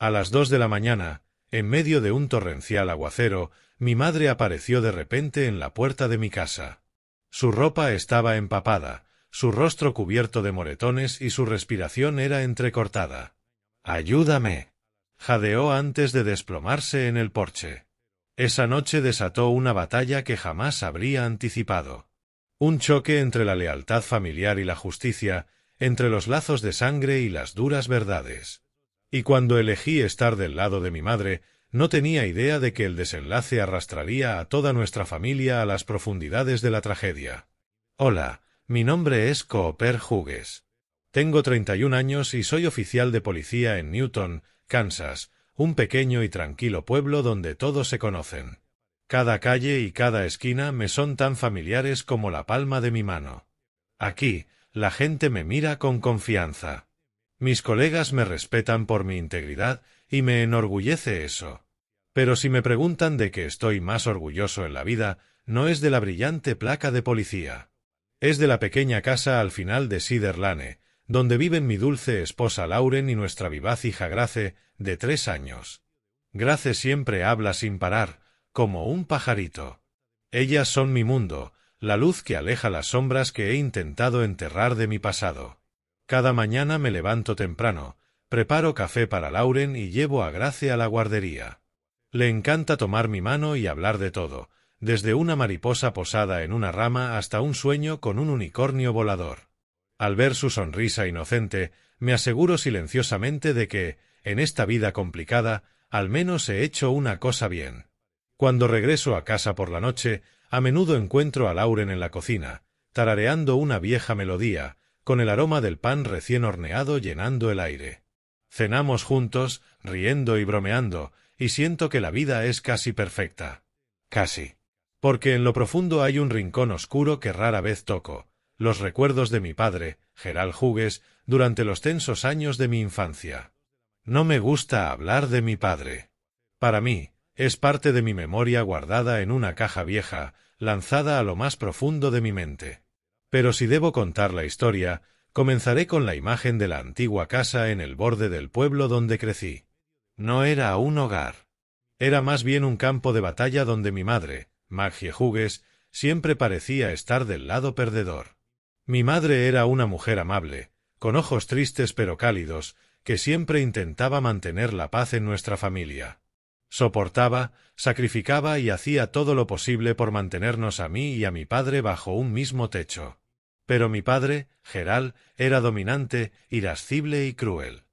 A las 2 de la mañana, en medio de un torrencial aguacero, mi madre apareció de repente en la puerta de mi casa. Su ropa estaba empapada, su rostro cubierto de moretones y su respiración era entrecortada. «¡Ayúdame!», jadeó antes de desplomarse en el porche. Esa noche desató una batalla que jamás habría anticipado. Un choque entre la lealtad familiar y la justicia, entre los lazos de sangre y las duras verdades. Y cuando elegí estar del lado de mi madre, no tenía idea de que el desenlace arrastraría a toda nuestra familia a las profundidades de la tragedia. Hola, mi nombre es Cooper Hughes. Tengo 31 años y soy oficial de policía en Newton, Kansas, un pequeño y tranquilo pueblo donde todos se conocen. Cada calle y cada esquina me son tan familiares como la palma de mi mano. Aquí, la gente me mira con confianza. Mis colegas me respetan por mi integridad y me enorgullece eso. Pero si me preguntan de qué estoy más orgulloso en la vida, no es de la brillante placa de policía. Es de la pequeña casa al final de Cedar Lane, donde viven mi dulce esposa Lauren y nuestra vivaz hija Grace, de 3 años. Grace siempre habla sin parar, como un pajarito. Ellas son mi mundo, la luz que aleja las sombras que he intentado enterrar de mi pasado. Cada mañana me levanto temprano, preparo café para Lauren y llevo a Grace a la guardería. Le encanta tomar mi mano y hablar de todo, desde una mariposa posada en una rama hasta un sueño con un unicornio volador. Al ver su sonrisa inocente, me aseguro silenciosamente de que, en esta vida complicada, al menos he hecho una cosa bien. Cuando regreso a casa por la noche, a menudo encuentro a Lauren en la cocina, tarareando una vieja melodía, con el aroma del pan recién horneado llenando el aire. Cenamos juntos, riendo y bromeando, y siento que la vida es casi perfecta. Casi. Porque en lo profundo hay un rincón oscuro que rara vez toco, los recuerdos de mi padre, Gerald Hughes, durante los tensos años de mi infancia. No me gusta hablar de mi padre. Para mí, es parte de mi memoria guardada en una caja vieja, lanzada a lo más profundo de mi mente. Pero si debo contar la historia, comenzaré con la imagen de la antigua casa en el borde del pueblo donde crecí. No era un hogar. Era más bien un campo de batalla donde mi madre, Maggie Hughes, siempre parecía estar del lado perdedor. Mi madre era una mujer amable, con ojos tristes pero cálidos, que siempre intentaba mantener la paz en nuestra familia. Soportaba, sacrificaba y hacía todo lo posible por mantenernos a mí y a mi padre bajo un mismo techo. Pero mi padre, Gerald, era dominante, irascible y cruel.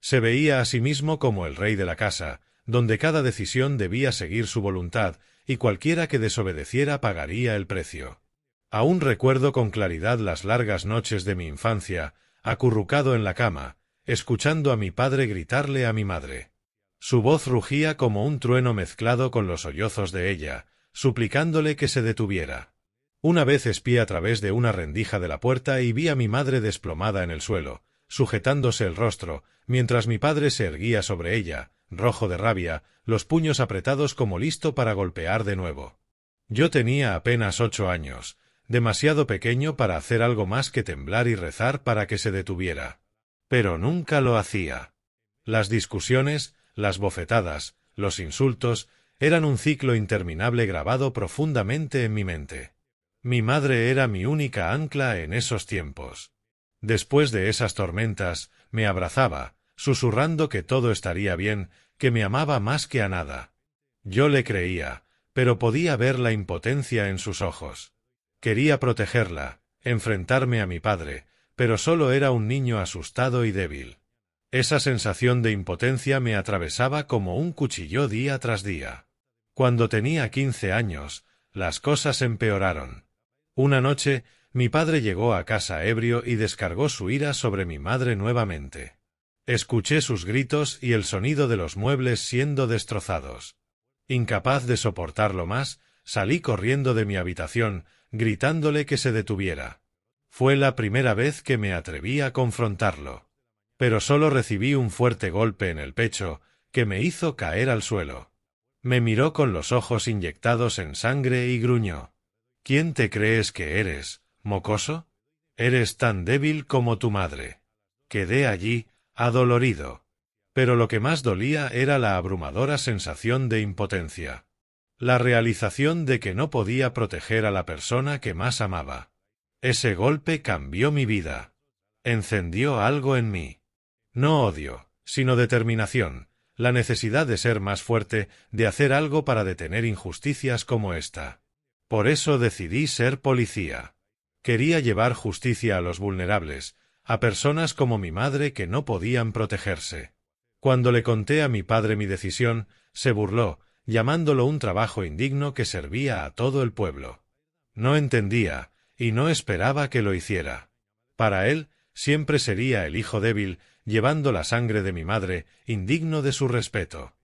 Se veía a sí mismo como el rey de la casa, donde cada decisión debía seguir su voluntad, y cualquiera que desobedeciera pagaría el precio. Aún recuerdo con claridad las largas noches de mi infancia, acurrucado en la cama, escuchando a mi padre gritarle a mi madre. Su voz rugía como un trueno mezclado con los sollozos de ella, suplicándole que se detuviera. Una vez espié a través de una rendija de la puerta y vi a mi madre desplomada en el suelo, sujetándose el rostro, mientras mi padre se erguía sobre ella, rojo de rabia, los puños apretados como listo para golpear de nuevo. Yo tenía apenas 8 años, demasiado pequeño para hacer algo más que temblar y rezar para que se detuviera. Pero nunca lo hacía. Las discusiones, las bofetadas, los insultos, eran un ciclo interminable grabado profundamente en mi mente. Mi madre era mi única ancla en esos tiempos. Después de esas tormentas, me abrazaba, susurrando que todo estaría bien, que me amaba más que a nada. Yo le creía, pero podía ver la impotencia en sus ojos. Quería protegerla, enfrentarme a mi padre, pero solo era un niño asustado y débil. Esa sensación de impotencia me atravesaba como un cuchillo día tras día. Cuando tenía 15 años, las cosas empeoraron. Una noche, mi padre llegó a casa ebrio y descargó su ira sobre mi madre nuevamente. Escuché sus gritos y el sonido de los muebles siendo destrozados. Incapaz de soportarlo más, salí corriendo de mi habitación, gritándole que se detuviera. Fue la primera vez que me atreví a confrontarlo. Pero solo recibí un fuerte golpe en el pecho, que me hizo caer al suelo. Me miró con los ojos inyectados en sangre y gruñó. ¿Quién te crees que eres, mocoso? Eres tan débil como tu madre. Quedé allí, adolorido. Pero lo que más dolía era la abrumadora sensación de impotencia. La realización de que no podía proteger a la persona que más amaba. Ese golpe cambió mi vida. Encendió algo en mí. No odio, sino determinación, la necesidad de ser más fuerte, de hacer algo para detener injusticias como esta. Por eso decidí ser policía. Quería llevar justicia a los vulnerables, a personas como mi madre que no podían protegerse. Cuando le conté a mi padre mi decisión, se burló, llamándolo un trabajo indigno que servía a todo el pueblo. No entendía, y no esperaba que lo hiciera. Para él, siempre sería el hijo débil, llevando la sangre de mi madre, indigno de su respeto.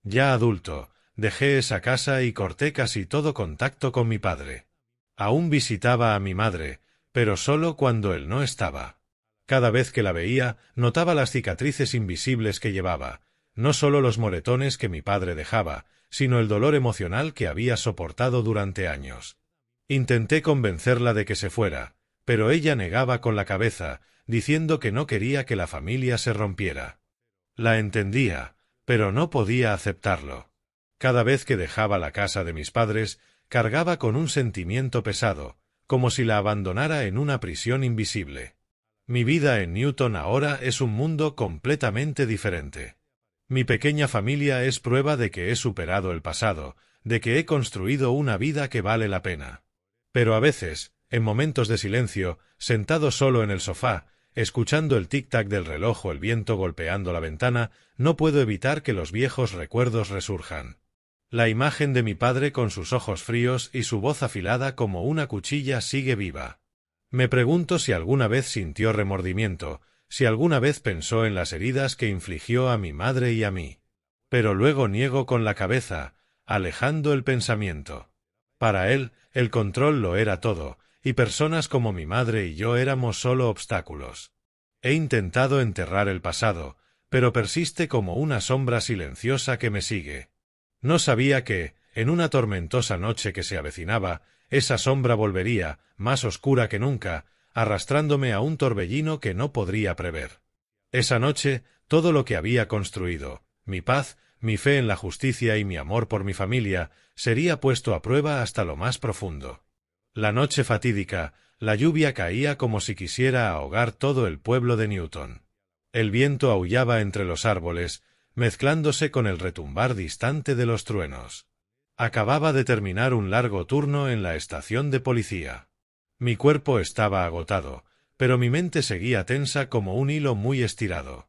Ya adulto, dejé esa casa y corté casi todo contacto con mi padre. Aún visitaba a mi madre, pero solo cuando él no estaba. Cada vez que la veía, notaba las cicatrices invisibles que llevaba, no solo los moretones que mi padre dejaba, sino el dolor emocional que había soportado durante años. Intenté convencerla de que se fuera, pero ella negaba con la cabeza, diciendo que no quería que la familia se rompiera. La entendía, pero no podía aceptarlo. Cada vez que dejaba la casa de mis padres, cargaba con un sentimiento pesado, como si la abandonara en una prisión invisible. Mi vida en Newton ahora es un mundo completamente diferente. Mi pequeña familia es prueba de que he superado el pasado, de que he construido una vida que vale la pena. Pero a veces, en momentos de silencio, sentado solo en el sofá, escuchando el tic-tac del reloj o el viento golpeando la ventana, no puedo evitar que los viejos recuerdos resurjan. La imagen de mi padre con sus ojos fríos y su voz afilada como una cuchilla sigue viva. Me pregunto si alguna vez sintió remordimiento, si alguna vez pensó en las heridas que infligió a mi madre y a mí. Pero luego niego con la cabeza, alejando el pensamiento. Para él, el control lo era todo, y personas como mi madre y yo éramos solo obstáculos. He intentado enterrar el pasado, pero persiste como una sombra silenciosa que me sigue. No sabía que, en una tormentosa noche que se avecinaba, esa sombra volvería, más oscura que nunca, arrastrándome a un torbellino que no podría prever. Esa noche, todo lo que había construido, mi paz, mi fe en la justicia y mi amor por mi familia, sería puesto a prueba hasta lo más profundo. La noche fatídica, la lluvia caía como si quisiera ahogar todo el pueblo de Newton. El viento aullaba entre los árboles, mezclándose con el retumbar distante de los truenos. Acababa de terminar un largo turno en la estación de policía. Mi cuerpo estaba agotado, pero mi mente seguía tensa como un hilo muy estirado.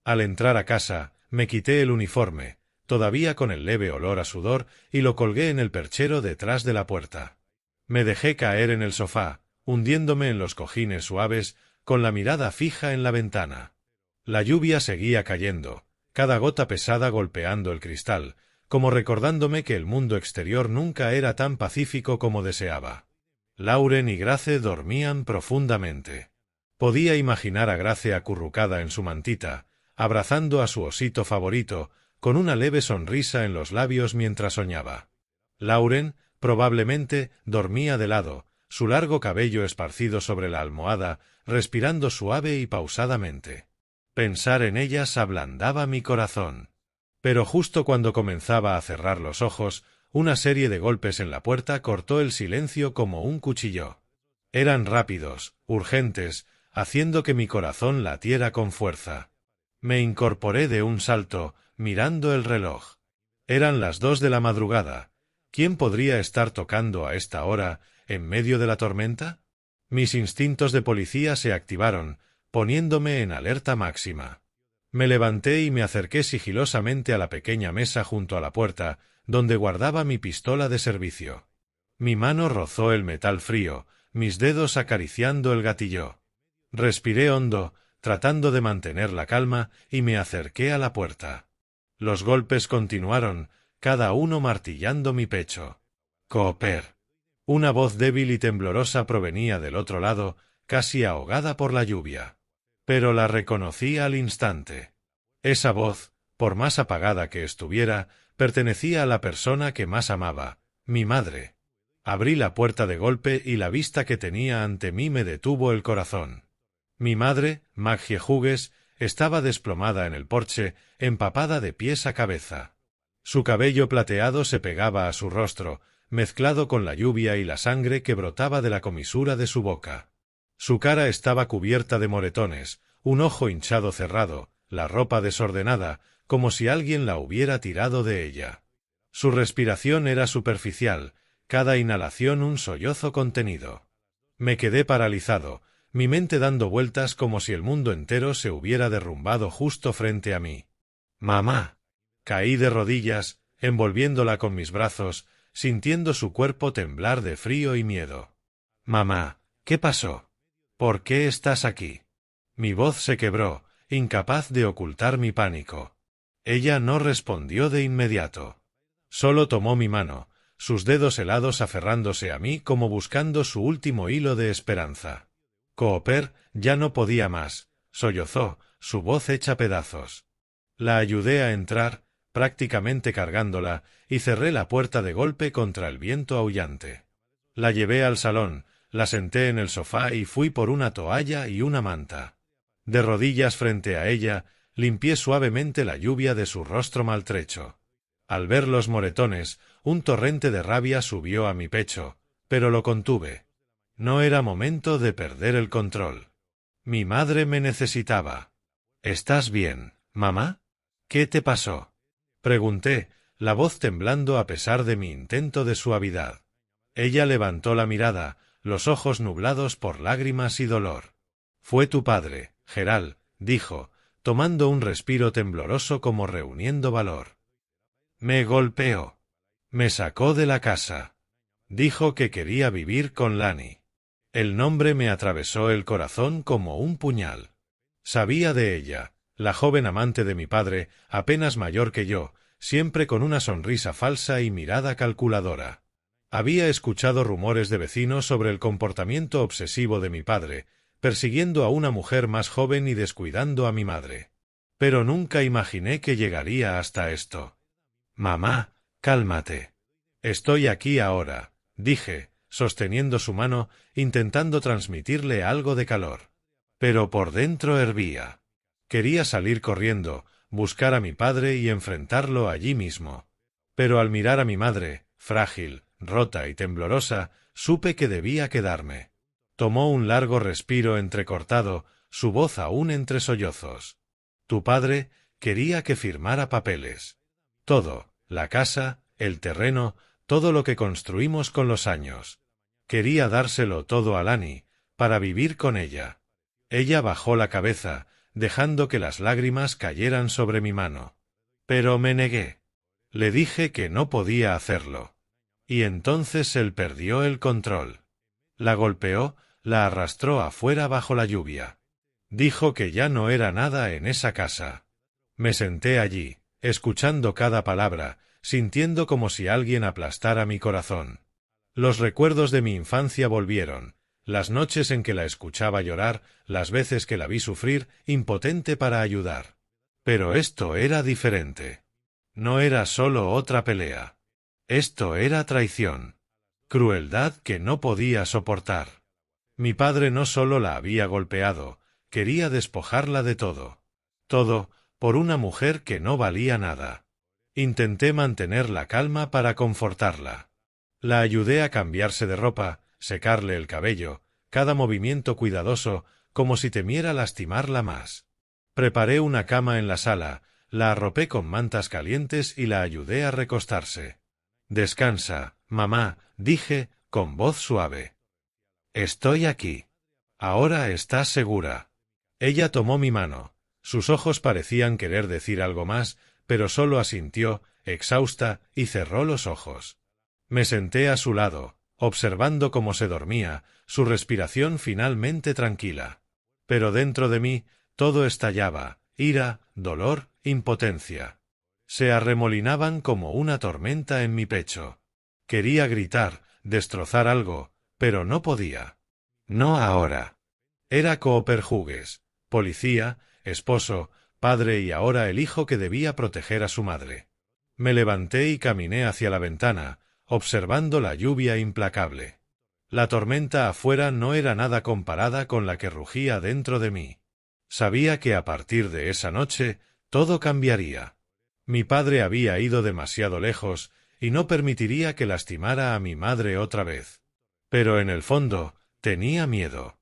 Al entrar a casa, me quité el uniforme, todavía con el leve olor a sudor, y lo colgué en el perchero detrás de la puerta. Me dejé caer en el sofá, hundiéndome en los cojines suaves, con la mirada fija en la ventana. La lluvia seguía cayendo, cada gota pesada golpeando el cristal, como recordándome que el mundo exterior nunca era tan pacífico como deseaba. Lauren y Grace dormían profundamente. Podía imaginar a Grace acurrucada en su mantita, abrazando a su osito favorito, con una leve sonrisa en los labios mientras soñaba. Lauren, probablemente, dormía de lado, su largo cabello esparcido sobre la almohada, respirando suave y pausadamente. Pensar en ellas ablandaba mi corazón. Pero justo cuando comenzaba a cerrar los ojos, una serie de golpes en la puerta cortó el silencio como un cuchillo. Eran rápidos, urgentes, haciendo que mi corazón latiera con fuerza. Me incorporé de un salto, mirando el reloj. Eran las 2 de la madrugada. ¿Quién podría estar tocando a esta hora, en medio de la tormenta? Mis instintos de policía se activaron, poniéndome en alerta máxima. Me levanté y me acerqué sigilosamente a la pequeña mesa junto a la puerta, donde guardaba mi pistola de servicio. Mi mano rozó el metal frío, mis dedos acariciando el gatillo. Respiré hondo, tratando de mantener la calma, y me acerqué a la puerta. Los golpes continuaron, cada uno martillando mi pecho. «Cooper». Una voz débil y temblorosa provenía del otro lado, casi ahogada por la lluvia. Pero la reconocí al instante. Esa voz, por más apagada que estuviera, pertenecía a la persona que más amaba, mi madre. Abrí la puerta de golpe y la vista que tenía ante mí me detuvo el corazón. Mi madre, Maggie Hughes, estaba desplomada en el porche, empapada de pies a cabeza. Su cabello plateado se pegaba a su rostro, mezclado con la lluvia y la sangre que brotaba de la comisura de su boca. Su cara estaba cubierta de moretones, un ojo hinchado cerrado, la ropa desordenada, como si alguien la hubiera tirado de ella. Su respiración era superficial, cada inhalación un sollozo contenido. Me quedé paralizado, mi mente dando vueltas como si el mundo entero se hubiera derrumbado justo frente a mí. ¡Mamá! Caí de rodillas, envolviéndola con mis brazos, sintiendo su cuerpo temblar de frío y miedo. «Mamá, ¿qué pasó? ¿Por qué estás aquí?» Mi voz se quebró, incapaz de ocultar mi pánico. Ella no respondió de inmediato. Solo tomó mi mano, sus dedos helados aferrándose a mí como buscando su último hilo de esperanza. Cooper ya no podía más, sollozó, su voz hecha pedazos. La ayudé a entrar, prácticamente cargándola, y cerré la puerta de golpe contra el viento aullante. La llevé al salón, la senté en el sofá y fui por una toalla y una manta. De rodillas frente a ella, limpié suavemente la lluvia de su rostro maltrecho. Al ver los moretones, un torrente de rabia subió a mi pecho, pero lo contuve. No era momento de perder el control. Mi madre me necesitaba. «¿Estás bien, mamá? ¿Qué te pasó?», pregunté, la voz temblando a pesar de mi intento de suavidad. Ella levantó la mirada, los ojos nublados por lágrimas y dolor. «Fue tu padre, Gerald», dijo, tomando un respiro tembloroso como reuniendo valor. «Me golpeó. Me sacó de la casa. Dijo que quería vivir con Lani». El nombre me atravesó el corazón como un puñal. Sabía de ella, la joven amante de mi padre, apenas mayor que yo, siempre con una sonrisa falsa y mirada calculadora. Había escuchado rumores de vecinos sobre el comportamiento obsesivo de mi padre, persiguiendo a una mujer más joven y descuidando a mi madre. Pero nunca imaginé que llegaría hasta esto. «Mamá, cálmate. Estoy aquí ahora», dije, sosteniendo su mano, intentando transmitirle algo de calor. Pero por dentro hervía. Quería salir corriendo, buscar a mi padre y enfrentarlo allí mismo. Pero al mirar a mi madre, frágil, rota y temblorosa, supe que debía quedarme. Tomó un largo respiro entrecortado, su voz aún entre sollozos. «Tu padre quería que firmara papeles. Todo, la casa, el terreno, todo lo que construimos con los años. Quería dárselo todo a Lani, para vivir con ella». Ella bajó la cabeza, dejando que las lágrimas cayeran sobre mi mano. Pero me negué. Le dije que no podía hacerlo. Y entonces él perdió el control. La golpeó, la arrastró afuera bajo la lluvia. Dijo que ya no era nada en esa casa. Me senté allí, escuchando cada palabra, sintiendo como si alguien aplastara mi corazón. Los recuerdos de mi infancia volvieron, las noches en que la escuchaba llorar, las veces que la vi sufrir, impotente para ayudar. Pero esto era diferente. No era solo otra pelea. Esto era traición. Crueldad que no podía soportar. Mi padre no solo la había golpeado, quería despojarla de todo. Todo, por una mujer que no valía nada. Intenté mantener la calma para confortarla. La ayudé a cambiarse de ropa, secarle el cabello, cada movimiento cuidadoso, como si temiera lastimarla más. Preparé una cama en la sala, la arropé con mantas calientes y la ayudé a recostarse. «Descansa, mamá», dije, con voz suave. «Estoy aquí. Ahora estás segura». Ella tomó mi mano. Sus ojos parecían querer decir algo más, pero solo asintió, exhausta, y cerró los ojos. Me senté a su lado, observando cómo se dormía, su respiración finalmente tranquila. Pero dentro de mí, todo estallaba, ira, dolor, impotencia. Se arremolinaban como una tormenta en mi pecho. Quería gritar, destrozar algo, pero no podía. No ahora. Era Cooper Hughes, policía, esposo, padre y ahora el hijo que debía proteger a su madre. Me levanté y caminé hacia la ventana, observando la lluvia implacable. La tormenta afuera no era nada comparada con la que rugía dentro de mí. Sabía que a partir de esa noche todo cambiaría. Mi padre había ido demasiado lejos y no permitiría que lastimara a mi madre otra vez. Pero en el fondo tenía miedo.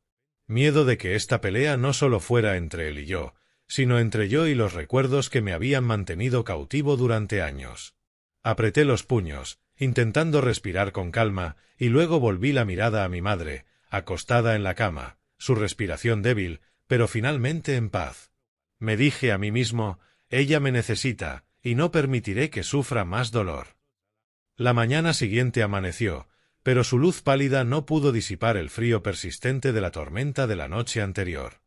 Miedo de que esta pelea no solo fuera entre él y yo, sino entre yo y los recuerdos que me habían mantenido cautivo durante años. Apreté los puños, intentando respirar con calma, y luego volví la mirada a mi madre, acostada en la cama, su respiración débil, pero finalmente en paz. Me dije a mí mismo, ella me necesita, y no permitiré que sufra más dolor. La mañana siguiente amaneció, pero su luz pálida no pudo disipar el frío persistente de la tormenta de la noche anterior.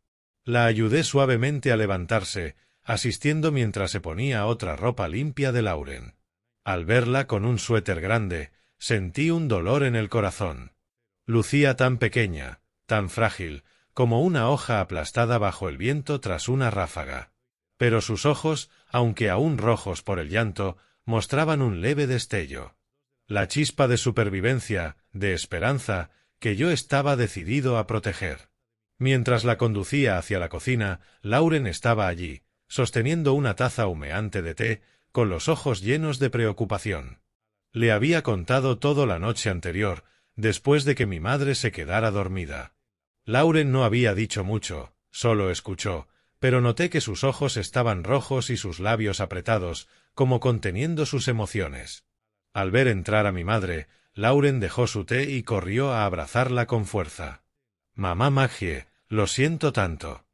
La ayudé suavemente a levantarse, asistiendo mientras se ponía otra ropa limpia de Lauren. Al verla con un suéter grande, sentí un dolor en el corazón. Lucía tan pequeña, tan frágil, como una hoja aplastada bajo el viento tras una ráfaga. Pero sus ojos, aunque aún rojos por el llanto, mostraban un leve destello. La chispa de supervivencia, de esperanza, que yo estaba decidido a proteger. Mientras la conducía hacia la cocina, Lauren estaba allí, sosteniendo una taza humeante de té, con los ojos llenos de preocupación. Le había contado todo la noche anterior, después de que mi madre se quedara dormida. Lauren no había dicho mucho, solo escuchó, pero noté que sus ojos estaban rojos y sus labios apretados, como conteniendo sus emociones. Al ver entrar a mi madre, Lauren dejó su té y corrió a abrazarla con fuerza. «Mamá Maggie, lo siento tanto.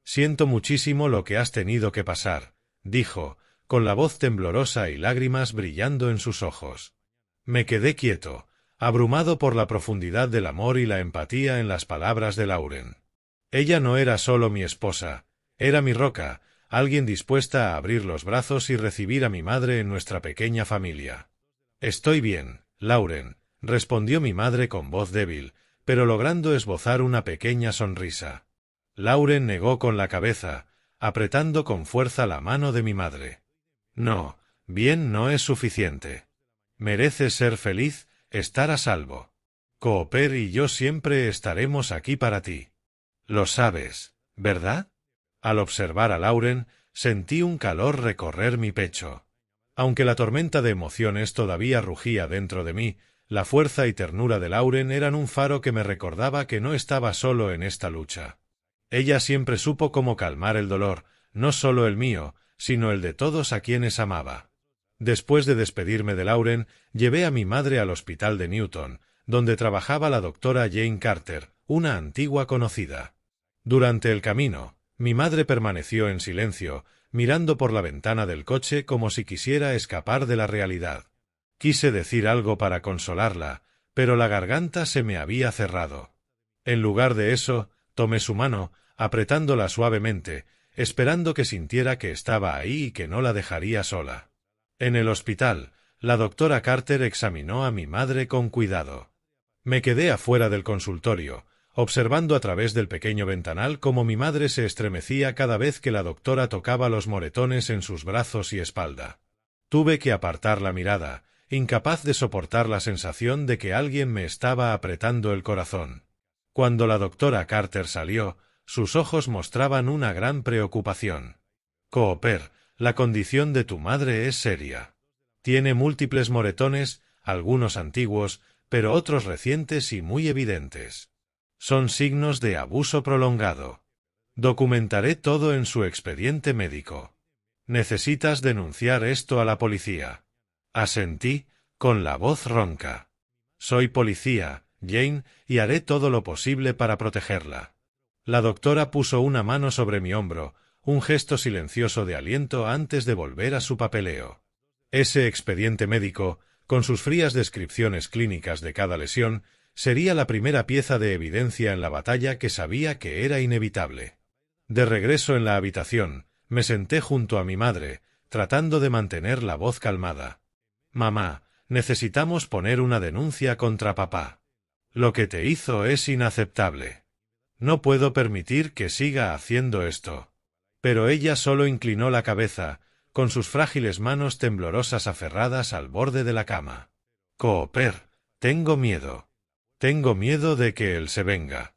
Siento muchísimo lo que has tenido que pasar», dijo, con la voz temblorosa y lágrimas brillando en sus ojos. Me quedé quieto, abrumado por la profundidad del amor y la empatía en las palabras de Lauren. Ella no era solo mi esposa, era mi roca, alguien dispuesta a abrir los brazos y recibir a mi madre en nuestra pequeña familia. «Estoy bien, Lauren», respondió mi madre con voz débil, pero logrando esbozar una pequeña sonrisa. Lauren negó con la cabeza, apretando con fuerza la mano de mi madre. «No, bien no es suficiente. Mereces ser feliz, estar a salvo. Cooper y yo siempre estaremos aquí para ti. Lo sabes, ¿verdad?» Al observar a Lauren, sentí un calor recorrer mi pecho. Aunque la tormenta de emociones todavía rugía dentro de mí, la fuerza y ternura de Lauren eran un faro que me recordaba que no estaba solo en esta lucha. Ella siempre supo cómo calmar el dolor, no solo el mío, sino el de todos a quienes amaba. Después de despedirme de Lauren, llevé a mi madre al hospital de Newton, donde trabajaba la doctora Jane Carter, una antigua conocida. Durante el camino, mi madre permaneció en silencio, mirando por la ventana del coche como si quisiera escapar de la realidad. Quise decir algo para consolarla, pero la garganta se me había cerrado. En lugar de eso, tomé su mano, apretándola suavemente, esperando que sintiera que estaba ahí y que no la dejaría sola. En el hospital, la doctora Carter examinó a mi madre con cuidado. Me quedé afuera del consultorio, observando a través del pequeño ventanal cómo mi madre se estremecía cada vez que la doctora tocaba los moretones en sus brazos y espalda. Tuve que apartar la mirada, incapaz de soportar la sensación de que alguien me estaba apretando el corazón. Cuando la doctora Carter salió, sus ojos mostraban una gran preocupación. «Cooper, la condición de tu madre es seria. Tiene múltiples moretones, algunos antiguos, pero otros recientes y muy evidentes. Son signos de abuso prolongado. Documentaré todo en su expediente médico. Necesitas denunciar esto a la policía». Asentí, con la voz ronca. «Soy policía, Jane, y haré todo lo posible para protegerla». La doctora puso una mano sobre mi hombro, un gesto silencioso de aliento antes de volver a su papeleo. Ese expediente médico, con sus frías descripciones clínicas de cada lesión, sería la primera pieza de evidencia en la batalla que sabía que era inevitable. De regreso en la habitación, me senté junto a mi madre, tratando de mantener la voz calmada. «Mamá, necesitamos poner una denuncia contra papá. Lo que te hizo es inaceptable. No puedo permitir que siga haciendo esto». Pero ella solo inclinó la cabeza, con sus frágiles manos temblorosas aferradas al borde de la cama. «Cooper, tengo miedo. Tengo miedo de que él se venga.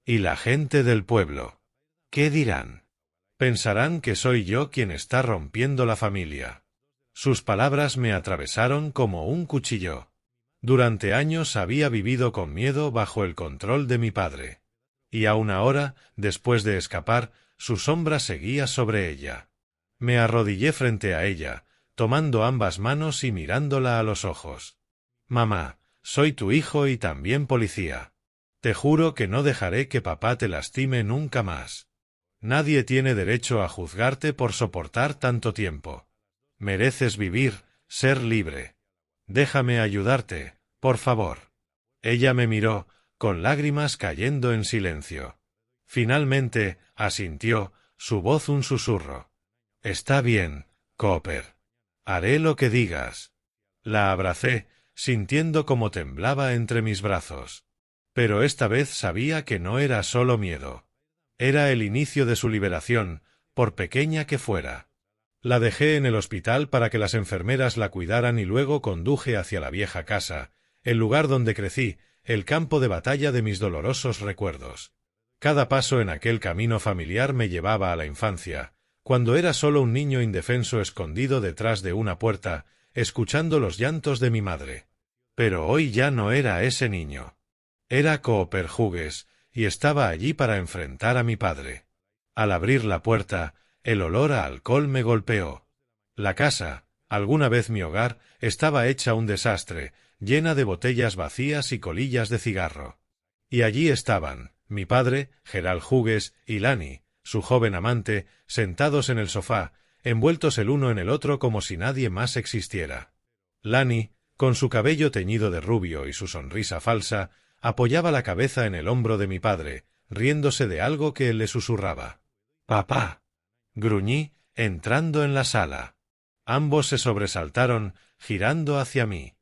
Y la gente del pueblo. ¿Qué dirán? Pensarán que soy yo quien está rompiendo la familia. Sus palabras me atravesaron como un cuchillo. Durante años había vivido con miedo bajo el control de mi padre. Y aun ahora, después de escapar, su sombra seguía sobre ella. Me arrodillé frente a ella, tomando ambas manos y mirándola a los ojos. Mamá, soy tu hijo y también policía. Te juro que no dejaré que papá te lastime nunca más. Nadie tiene derecho a juzgarte por soportar tanto tiempo. Mereces vivir, ser libre. Déjame ayudarte, por favor. Ella me miró, con lágrimas cayendo en silencio. Finalmente, asintió, su voz un susurro. Está bien, Cooper. Haré lo que digas. La abracé, sintiendo cómo temblaba entre mis brazos. Pero esta vez sabía que no era solo miedo. Era el inicio de su liberación, por pequeña que fuera. La dejé en el hospital para que las enfermeras la cuidaran y luego conduje hacia la vieja casa, el lugar donde crecí, el campo de batalla de mis dolorosos recuerdos. Cada paso en aquel camino familiar me llevaba a la infancia, cuando era solo un niño indefenso escondido detrás de una puerta, escuchando los llantos de mi madre. Pero hoy ya no era ese niño. Era Cooper Hughes, y estaba allí para enfrentar a mi padre. Al abrir la puerta, el olor a alcohol me golpeó. La casa, alguna vez mi hogar, estaba hecha un desastre, llena de botellas vacías y colillas de cigarro. Y allí estaban, mi padre, Gerald Hughes, y Lani, su joven amante, sentados en el sofá, envueltos el uno en el otro como si nadie más existiera. Lani, con su cabello teñido de rubio y su sonrisa falsa, apoyaba la cabeza en el hombro de mi padre, riéndose de algo que él le susurraba. «Papá», gruñí, entrando en la sala. Ambos se sobresaltaron, girando hacia mí.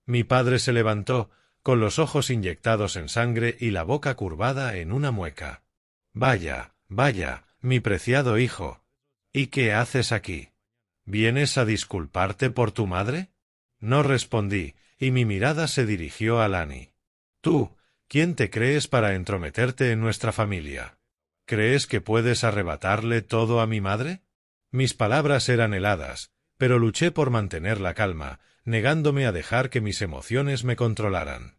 Mi padre se levantó, con los ojos inyectados en sangre y la boca curvada en una mueca. «Vaya, vaya, mi preciado hijo. ¿Y qué haces aquí? ¿Vienes a disculparte por tu madre?» No respondí, y mi mirada se dirigió a Lani. «Tú, ¿quién te crees para entrometerte en nuestra familia? ¿Crees que puedes arrebatarle todo a mi madre?» Mis palabras eran heladas, pero luché por mantener la calma, negándome a dejar que mis emociones me controlaran.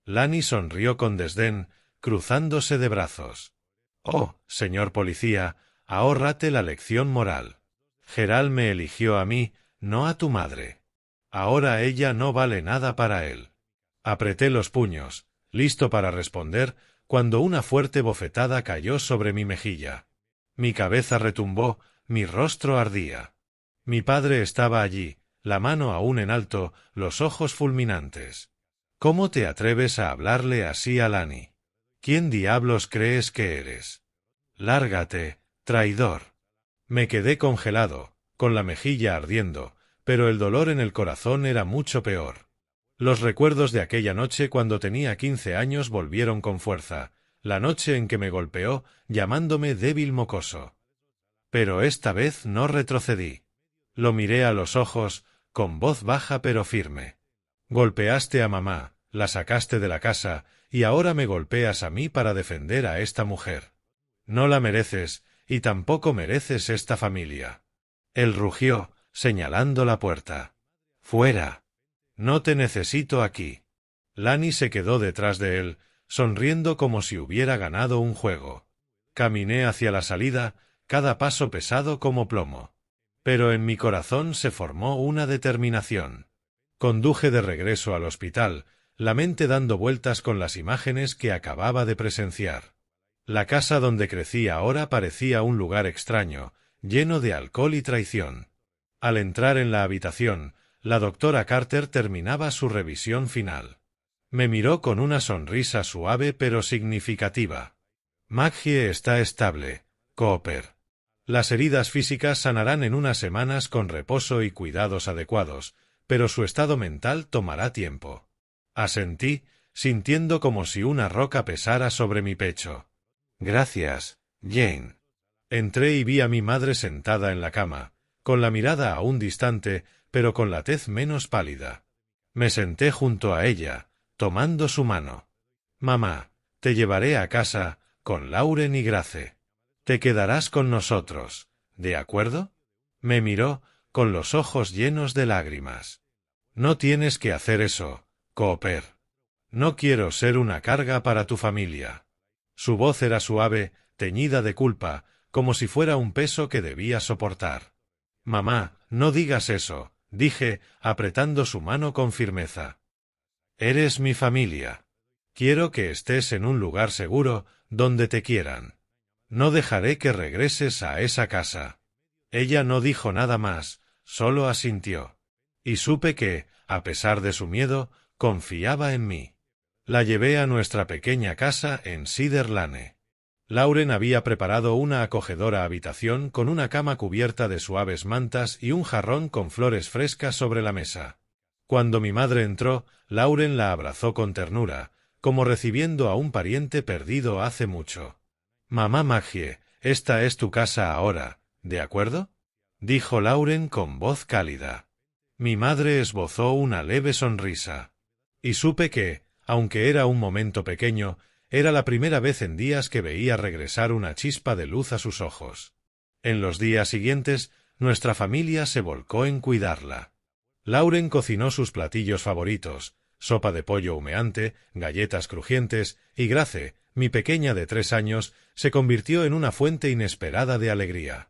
Lani sonrió con desdén, cruzándose de brazos. «Oh, señor policía, ahórrate la lección moral. Gerald me eligió a mí, no a tu madre. Ahora ella no vale nada para él». Apreté los puños, listo para responder, cuando una fuerte bofetada cayó sobre mi mejilla. Mi cabeza retumbó, mi rostro ardía. Mi padre estaba allí, la mano aún en alto, los ojos fulminantes. «¿Cómo te atreves a hablarle así a Lani? ¿Quién diablos crees que eres? Lárgate, traidor». Me quedé congelado, con la mejilla ardiendo, pero el dolor en el corazón era mucho peor. Los recuerdos de aquella noche cuando tenía 15 años volvieron con fuerza, la noche en que me golpeó, llamándome débil mocoso. Pero esta vez no retrocedí. Lo miré a los ojos, con voz baja pero firme. «Golpeaste a mamá, la sacaste de la casa, y ahora me golpeas a mí para defender a esta mujer. No la mereces, y tampoco mereces esta familia». Él rugió, señalando la puerta. «¡Fuera! No te necesito aquí». Lani se quedó detrás de él, sonriendo como si hubiera ganado un juego. Caminé hacia la salida, cada paso pesado como plomo. Pero en mi corazón se formó una determinación. Conduje de regreso al hospital, la mente dando vueltas con las imágenes que acababa de presenciar. La casa donde crecí ahora parecía un lugar extraño, lleno de alcohol y traición. Al entrar en la habitación, la doctora Carter terminaba su revisión final. Me miró con una sonrisa suave pero significativa. «Maggie está estable, Cooper. Las heridas físicas sanarán en unas semanas con reposo y cuidados adecuados, pero su estado mental tomará tiempo». Asentí, sintiendo como si una roca pesara sobre mi pecho. «Gracias, Jane». Entré y vi a mi madre sentada en la cama, con la mirada aún distante, pero con la tez menos pálida. Me senté junto a ella, tomando su mano. «Mamá, te llevaré a casa, con Lauren y Grace. Te quedarás con nosotros, ¿de acuerdo? Me miró, con los ojos llenos de lágrimas. No tienes que hacer eso, Cooper. No quiero ser una carga para tu familia. Su voz era suave, teñida de culpa, como si fuera un peso que debía soportar. Mamá, no digas eso, dije, apretando su mano con firmeza. Eres mi familia. Quiero que estés en un lugar seguro, donde te quieran. No dejaré que regreses a esa casa. Ella no dijo nada más, solo asintió. Y supe que, a pesar de su miedo, confiaba en mí. La llevé a nuestra pequeña casa en Cedar Lane. Lauren había preparado una acogedora habitación con una cama cubierta de suaves mantas y un jarrón con flores frescas sobre la mesa. Cuando mi madre entró, Lauren la abrazó con ternura, como recibiendo a un pariente perdido hace mucho. «Mamá Maggie, esta es tu casa ahora, ¿de acuerdo?», dijo Lauren con voz cálida. Mi madre esbozó una leve sonrisa. Y supe que, aunque era un momento pequeño, era la primera vez en días que veía regresar una chispa de luz a sus ojos. En los días siguientes, nuestra familia se volcó en cuidarla. Lauren cocinó sus platillos favoritos, sopa de pollo humeante, galletas crujientes, y Grace, mi pequeña de 3 años, se convirtió en una fuente inesperada de alegría.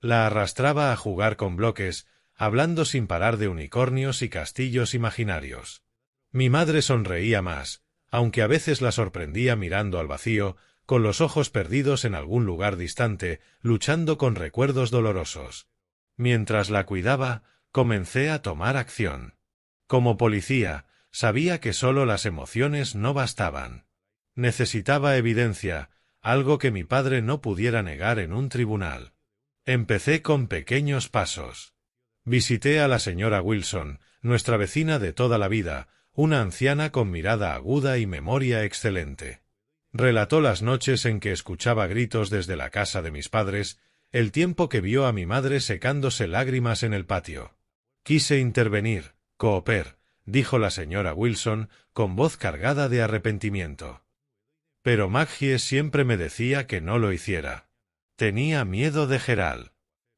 La arrastraba a jugar con bloques, hablando sin parar de unicornios y castillos imaginarios. Mi madre sonreía más, aunque a veces la sorprendía mirando al vacío, con los ojos perdidos en algún lugar distante, luchando con recuerdos dolorosos. Mientras la cuidaba, comencé a tomar acción. Como policía, sabía que solo las emociones no bastaban. Necesitaba evidencia, algo que mi padre no pudiera negar en un tribunal. Empecé con pequeños pasos. Visité a la señora Wilson, nuestra vecina de toda la vida, una anciana con mirada aguda y memoria excelente. Relató las noches en que escuchaba gritos desde la casa de mis padres, el tiempo que vio a mi madre secándose lágrimas en el patio. Quise intervenir, Cooper, dijo la señora Wilson, con voz cargada de arrepentimiento. Pero Maggie siempre me decía que no lo hiciera. Tenía miedo de Gerald.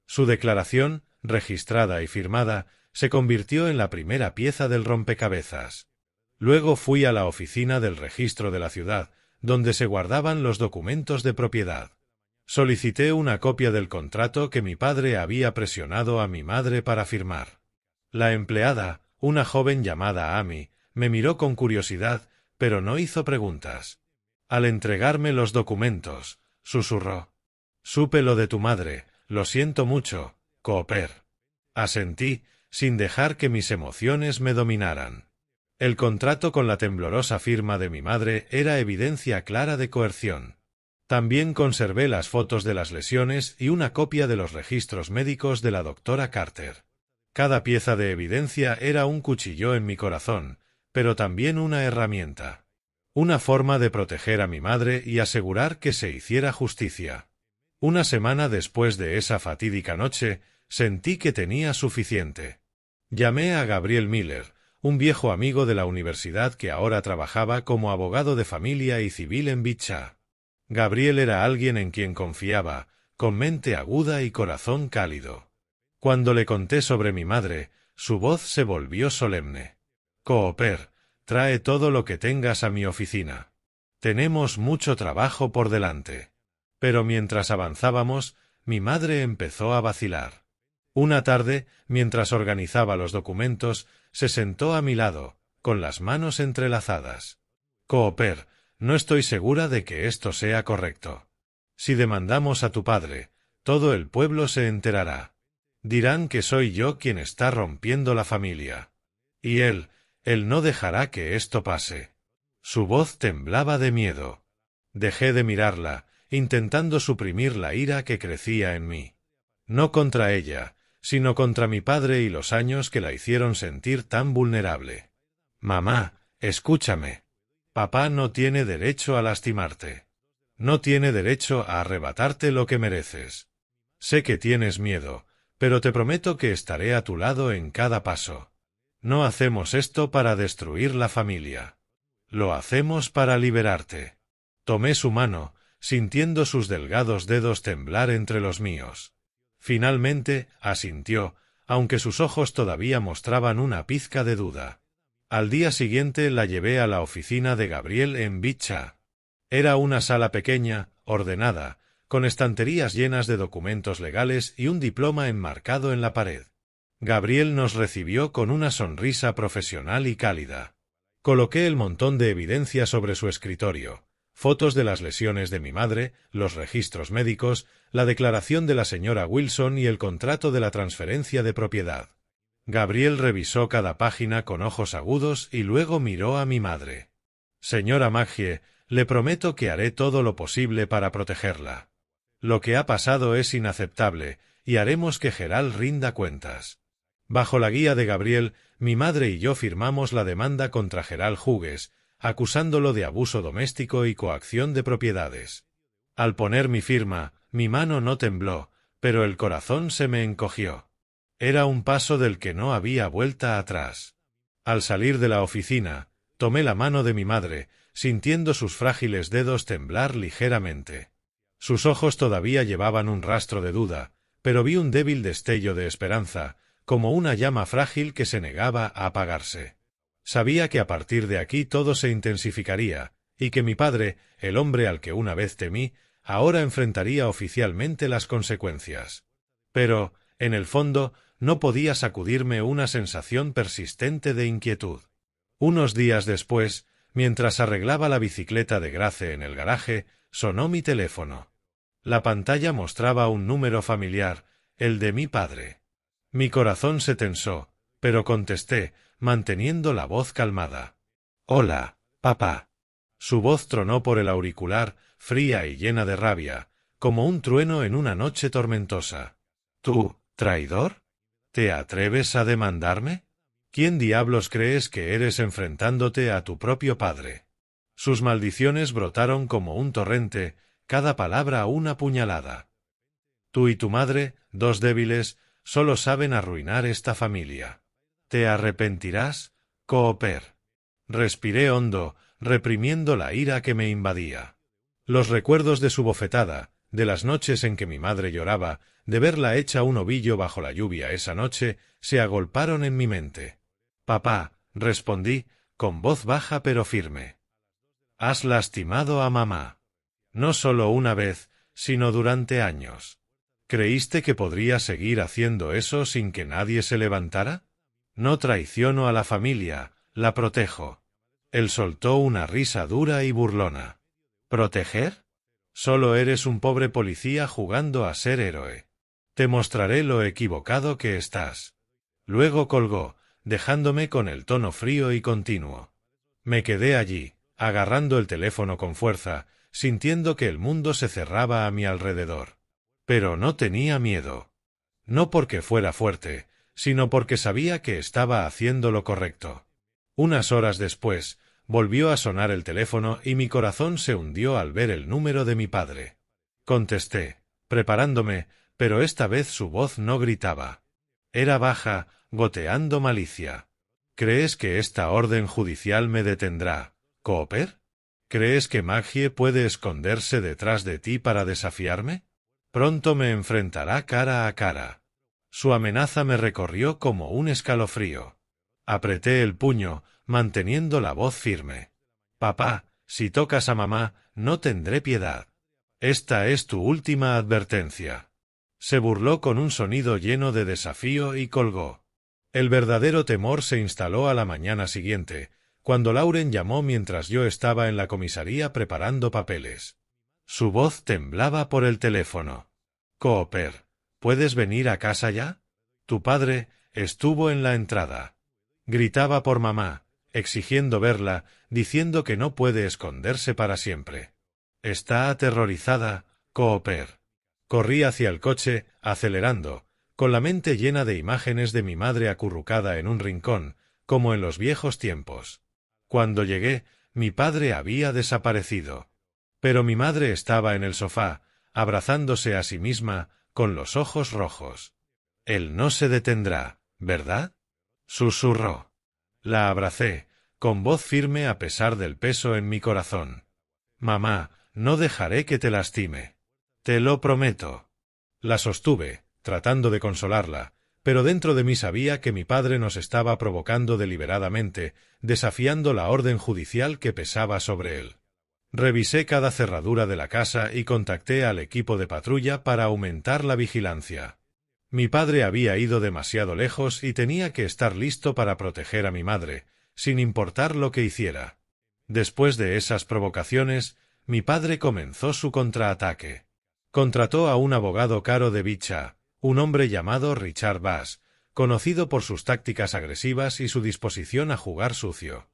Su declaración, registrada y firmada, se convirtió en la primera pieza del rompecabezas. Luego fui a la oficina del registro de la ciudad, donde se guardaban los documentos de propiedad. Solicité una copia del contrato que mi padre había presionado a mi madre para firmar. La empleada, una joven llamada Amy, me miró con curiosidad, pero no hizo preguntas. Al entregarme los documentos, susurró. «Supe lo de tu madre, lo siento mucho, Cooper». Asentí, sin dejar que mis emociones me dominaran. El contrato con la temblorosa firma de mi madre era evidencia clara de coerción. También conservé las fotos de las lesiones y una copia de los registros médicos de la doctora Carter. Cada pieza de evidencia era un cuchillo en mi corazón, pero también una herramienta. Una forma de proteger a mi madre y asegurar que se hiciera justicia. Una semana después de esa fatídica noche, sentí que tenía suficiente. Llamé a Gabriel Miller, un viejo amigo de la universidad que ahora trabajaba como abogado de familia y civil en Bicha. Gabriel era alguien en quien confiaba, con mente aguda y corazón cálido. Cuando le conté sobre mi madre, su voz se volvió solemne. «Cooper, trae todo lo que tengas a mi oficina. Tenemos mucho trabajo por delante». Pero mientras avanzábamos, mi madre empezó a vacilar. Una tarde, mientras organizaba los documentos, se sentó a mi lado, con las manos entrelazadas. «Cooper, no estoy segura de que esto sea correcto. Si demandamos a tu padre, todo el pueblo se enterará. Dirán que soy yo quien está rompiendo la familia. Y él no dejará que esto pase». Su voz temblaba de miedo. Dejé de mirarla, intentando suprimir la ira que crecía en mí. No contra ella, sino contra mi padre y los años que la hicieron sentir tan vulnerable. «Mamá, escúchame. Papá no tiene derecho a lastimarte. No tiene derecho a arrebatarte lo que mereces. Sé que tienes miedo, pero te prometo que estaré a tu lado en cada paso. No hacemos esto para destruir la familia. Lo hacemos para liberarte». Tomé su mano, sintiendo sus delgados dedos temblar entre los míos. Finalmente, asintió, aunque sus ojos todavía mostraban una pizca de duda. Al día siguiente la llevé a la oficina de Gabriel en Bicha. Era una sala pequeña, ordenada, con estanterías llenas de documentos legales y un diploma enmarcado en la pared. Gabriel nos recibió con una sonrisa profesional y cálida. Coloqué el montón de evidencia sobre su escritorio: fotos de las lesiones de mi madre, los registros médicos, la declaración de la señora Wilson y el contrato de la transferencia de propiedad. Gabriel revisó cada página con ojos agudos y luego miró a mi madre. Señora Maggie, le prometo que haré todo lo posible para protegerla. Lo que ha pasado es inaceptable y haremos que Gerald rinda cuentas. Bajo la guía de Gabriel, mi madre y yo firmamos la demanda contra Gerald Hughes, acusándolo de abuso doméstico y coacción de propiedades. Al poner mi firma, mi mano no tembló, pero el corazón se me encogió. Era un paso del que no había vuelta atrás. Al salir de la oficina, tomé la mano de mi madre, sintiendo sus frágiles dedos temblar ligeramente. Sus ojos todavía llevaban un rastro de duda, pero vi un débil destello de esperanza, como una llama frágil que se negaba a apagarse. Sabía que a partir de aquí todo se intensificaría, y que mi padre, el hombre al que una vez temí, ahora enfrentaría oficialmente las consecuencias. Pero, en el fondo, no podía sacudirme una sensación persistente de inquietud. Unos días después, mientras arreglaba la bicicleta de Grace en el garaje, sonó mi teléfono. La pantalla mostraba un número familiar, el de mi padre. Mi corazón se tensó, pero contesté, manteniendo la voz calmada. «Hola, papá». Su voz tronó por el auricular, fría y llena de rabia, como un trueno en una noche tormentosa. «¿Tú, traidor? ¿Te atreves a demandarme? ¿Quién diablos crees que eres enfrentándote a tu propio padre?» Sus maldiciones brotaron como un torrente, cada palabra una puñalada. «Tú y tu madre, dos débiles, solo saben arruinar esta familia. ¿Te arrepentirás, Cooper?» Respiré hondo, reprimiendo la ira que me invadía. Los recuerdos de su bofetada, de las noches en que mi madre lloraba, de verla hecha un ovillo bajo la lluvia esa noche, se agolparon en mi mente. «Papá», respondí, con voz baja pero firme. «Has lastimado a mamá. No solo una vez, sino durante años. ¿Creíste que podría seguir haciendo eso sin que nadie se levantara? No traiciono a la familia, la protejo». Él soltó una risa dura y burlona. «¿Proteger? Solo eres un pobre policía jugando a ser héroe. Te mostraré lo equivocado que estás». Luego colgó, dejándome con el tono frío y continuo. Me quedé allí, agarrando el teléfono con fuerza, sintiendo que el mundo se cerraba a mi alrededor. Pero no tenía miedo. No porque fuera fuerte, sino porque sabía que estaba haciendo lo correcto. Unas horas después, volvió a sonar el teléfono y mi corazón se hundió al ver el número de mi padre. Contesté, preparándome, pero esta vez su voz no gritaba. Era baja, goteando malicia. «¿Crees que esta orden judicial me detendrá, Cooper? ¿Crees que Maggie puede esconderse detrás de ti para desafiarme? Pronto me enfrentará cara a cara». Su amenaza me recorrió como un escalofrío. Apreté el puño, manteniendo la voz firme. «Papá, si tocas a mamá, no tendré piedad. Esta es tu última advertencia». Se burló con un sonido lleno de desafío y colgó. El verdadero temor se instaló a la mañana siguiente, cuando Lauren llamó mientras yo estaba en la comisaría preparando papeles. Su voz temblaba por el teléfono. «Cooper, ¿puedes venir a casa ya? Tu padre estuvo en la entrada». Gritaba por mamá, exigiendo verla, diciendo que no puede esconderse para siempre. «Está aterrorizada, Cooper». Corrí hacia el coche, acelerando, con la mente llena de imágenes de mi madre acurrucada en un rincón, como en los viejos tiempos. Cuando llegué, mi padre había desaparecido. Pero mi madre estaba en el sofá, abrazándose a sí misma, con los ojos rojos. «Él no se detendrá, ¿verdad?», susurró. La abracé, con voz firme a pesar del peso en mi corazón. «Mamá, no dejaré que te lastime. Te lo prometo». La sostuve, tratando de consolarla, pero dentro de mí sabía que mi padre nos estaba provocando deliberadamente, desafiando la orden judicial que pesaba sobre él. Revisé cada cerradura de la casa y contacté al equipo de patrulla para aumentar la vigilancia. Mi padre había ido demasiado lejos y tenía que estar listo para proteger a mi madre, sin importar lo que hiciera. Después de esas provocaciones, mi padre comenzó su contraataque. Contrató a un abogado caro de Bicha, un hombre llamado Richard Bass, conocido por sus tácticas agresivas y su disposición a jugar sucio.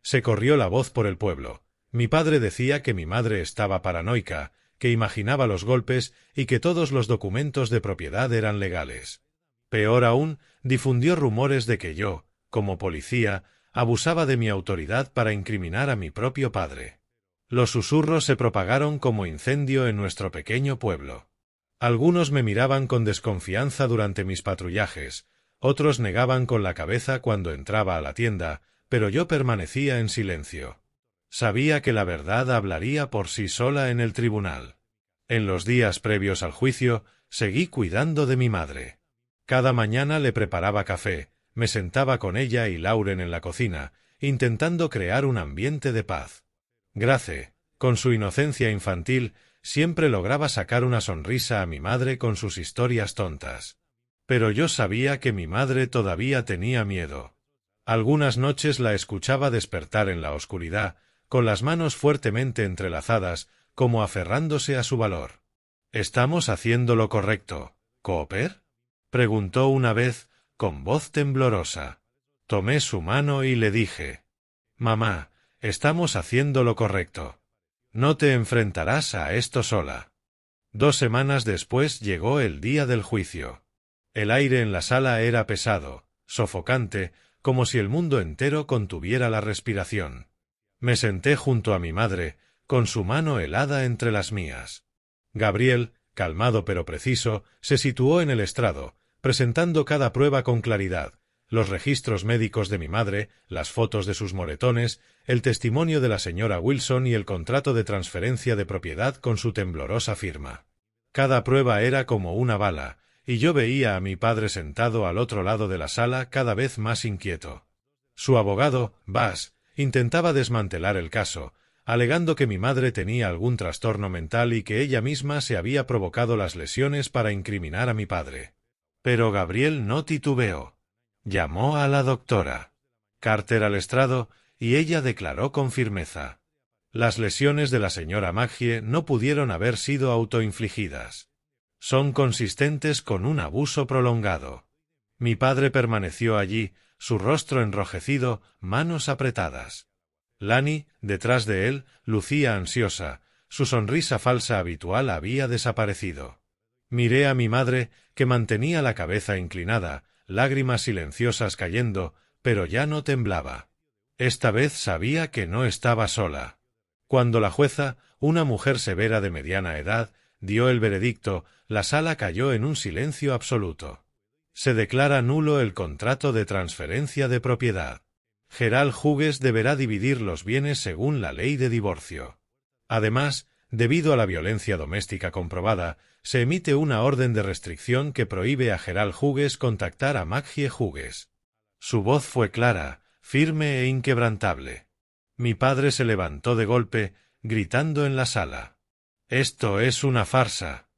Se corrió la voz por el pueblo. Mi padre decía que mi madre estaba paranoica, que imaginaba los golpes y que todos los documentos de propiedad eran legales. Peor aún, difundió rumores de que yo, como policía, abusaba de mi autoridad para incriminar a mi propio padre. Los susurros se propagaron como incendio en nuestro pequeño pueblo. Algunos me miraban con desconfianza durante mis patrullajes, otros negaban con la cabeza cuando entraba a la tienda, pero yo permanecía en silencio. Sabía que la verdad hablaría por sí sola en el tribunal. En los días previos al juicio, seguí cuidando de mi madre. Cada mañana le preparaba café, me sentaba con ella y Lauren en la cocina, intentando crear un ambiente de paz. Grace, con su inocencia infantil, siempre lograba sacar una sonrisa a mi madre con sus historias tontas. Pero yo sabía que mi madre todavía tenía miedo. Algunas noches la escuchaba despertar en la oscuridad, con las manos fuertemente entrelazadas, como aferrándose a su valor. —¿Estamos haciendo lo correcto, Cooper? —preguntó una vez, con voz temblorosa. Tomé su mano y le dije: —Mamá, estamos haciendo lo correcto. No te enfrentarás a esto sola. 2 semanas después llegó el día del juicio. El aire en la sala era pesado, sofocante, como si el mundo entero contuviera la respiración. Me senté junto a mi madre, con su mano helada entre las mías. Gabriel, calmado pero preciso, se situó en el estrado, presentando cada prueba con claridad: los registros médicos de mi madre, las fotos de sus moretones, el testimonio de la señora Wilson y el contrato de transferencia de propiedad con su temblorosa firma. Cada prueba era como una bala, y yo veía a mi padre sentado al otro lado de la sala cada vez más inquieto. Su abogado, Bass, intentaba desmantelar el caso, alegando que mi madre tenía algún trastorno mental y que ella misma se había provocado las lesiones para incriminar a mi padre. Pero Gabriel no titubeó. Llamó a la doctora Carter al estrado y ella declaró con firmeza: las lesiones de la señora Maggie no pudieron haber sido autoinfligidas. Son consistentes con un abuso prolongado. Mi padre permaneció allí, su rostro enrojecido, manos apretadas. Lani, detrás de él, lucía ansiosa, su sonrisa falsa habitual había desaparecido. Miré a mi madre, que mantenía la cabeza inclinada, lágrimas silenciosas cayendo, pero ya no temblaba. Esta vez sabía que no estaba sola. Cuando la jueza, una mujer severa de mediana edad, dio el veredicto, la sala cayó en un silencio absoluto. Se declara nulo el contrato de transferencia de propiedad. Gerald Hughes deberá dividir los bienes según la ley de divorcio. Además, debido a la violencia doméstica comprobada, se emite una orden de restricción que prohíbe a Gerald Hughes contactar a Maggie Hughes. Su voz fue clara, firme e inquebrantable. Mi padre se levantó de golpe, gritando en la sala: «¡Esto es una farsa!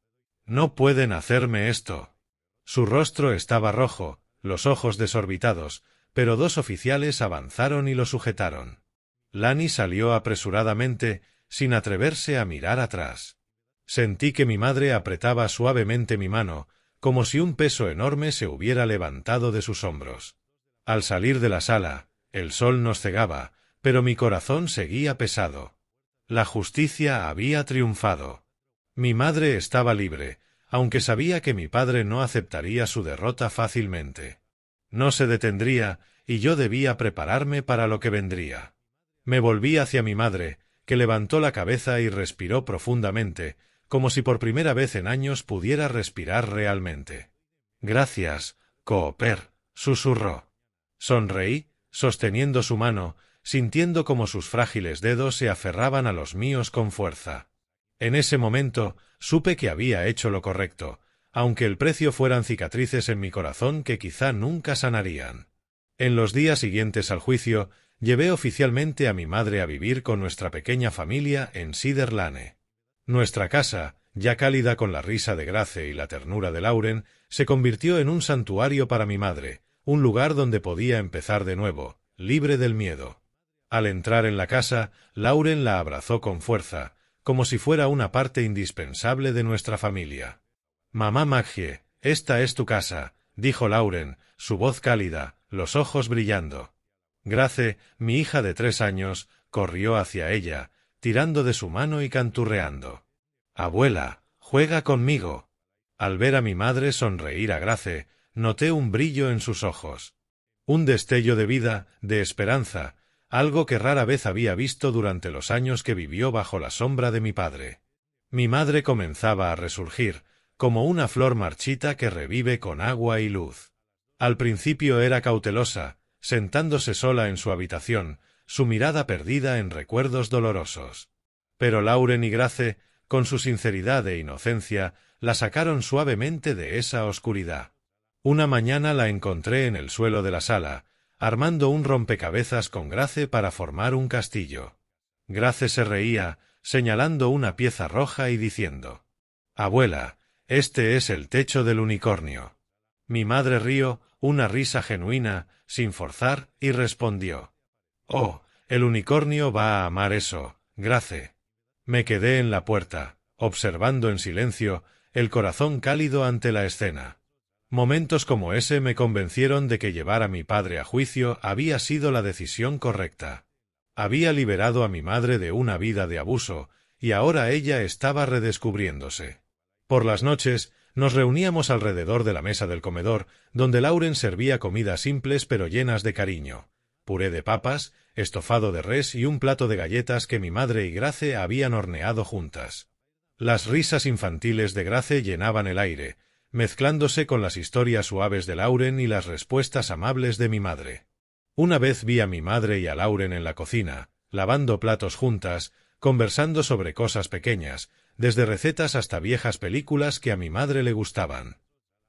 ¡No pueden hacerme esto!». Su rostro estaba rojo, los ojos desorbitados, pero 2 oficiales avanzaron y lo sujetaron. Lani salió apresuradamente, sin atreverse a mirar atrás. Sentí que mi madre apretaba suavemente mi mano, como si un peso enorme se hubiera levantado de sus hombros. Al salir de la sala, el sol nos cegaba, pero mi corazón seguía pesado. La justicia había triunfado. Mi madre estaba libre, aunque sabía que mi padre no aceptaría su derrota fácilmente. No se detendría, y yo debía prepararme para lo que vendría. Me volví hacia mi madre, que levantó la cabeza y respiró profundamente, como si por primera vez en años pudiera respirar realmente. «Gracias, Cooper», susurró. Sonreí, sosteniendo su mano, sintiendo como sus frágiles dedos se aferraban a los míos con fuerza. En ese momento supe que había hecho lo correcto, aunque el precio fueran cicatrices en mi corazón que quizá nunca sanarían. En los días siguientes al juicio, llevé oficialmente a mi madre a vivir con nuestra pequeña familia en Cedar Lane. Nuestra casa, ya cálida con la risa de Grace y la ternura de Lauren, se convirtió en un santuario para mi madre, un lugar donde podía empezar de nuevo, libre del miedo. Al entrar en la casa, Lauren la abrazó con fuerza, como si fuera una parte indispensable de nuestra familia. «Mamá Maggie, esta es tu casa», dijo Lauren, su voz cálida, los ojos brillando. Grace, mi hija de 3 años, corrió hacia ella, tirando de su mano y canturreando. «Abuela, juega conmigo». Al ver a mi madre sonreír a Grace, noté un brillo en sus ojos. Un destello de vida, de esperanza, algo que rara vez había visto durante los años que vivió bajo la sombra de mi padre. Mi madre comenzaba a resurgir, como una flor marchita que revive con agua y luz. Al principio era cautelosa, sentándose sola en su habitación, su mirada perdida en recuerdos dolorosos. Pero Lauren y Grace, con su sinceridad e inocencia, la sacaron suavemente de esa oscuridad. Una mañana la encontré en el suelo de la sala, armando un rompecabezas con Grace para formar un castillo. Grace se reía, señalando una pieza roja y diciendo: «Abuela, este es el techo del unicornio». Mi madre rió, una risa genuina, sin forzar, y respondió: «Oh, el unicornio va a amar eso, Grace». Me quedé en la puerta, observando en silencio, el corazón cálido ante la escena. Momentos como ese me convencieron de que llevar a mi padre a juicio había sido la decisión correcta. Había liberado a mi madre de una vida de abuso, y ahora ella estaba redescubriéndose. Por las noches, nos reuníamos alrededor de la mesa del comedor, donde Lauren servía comidas simples pero llenas de cariño: puré de papas, estofado de res y un plato de galletas que mi madre y Grace habían horneado juntas. Las risas infantiles de Grace llenaban el aire, mezclándose con las historias suaves de Lauren y las respuestas amables de mi madre. Una vez vi a mi madre y a Lauren en la cocina, lavando platos juntas, conversando sobre cosas pequeñas, desde recetas hasta viejas películas que a mi madre le gustaban.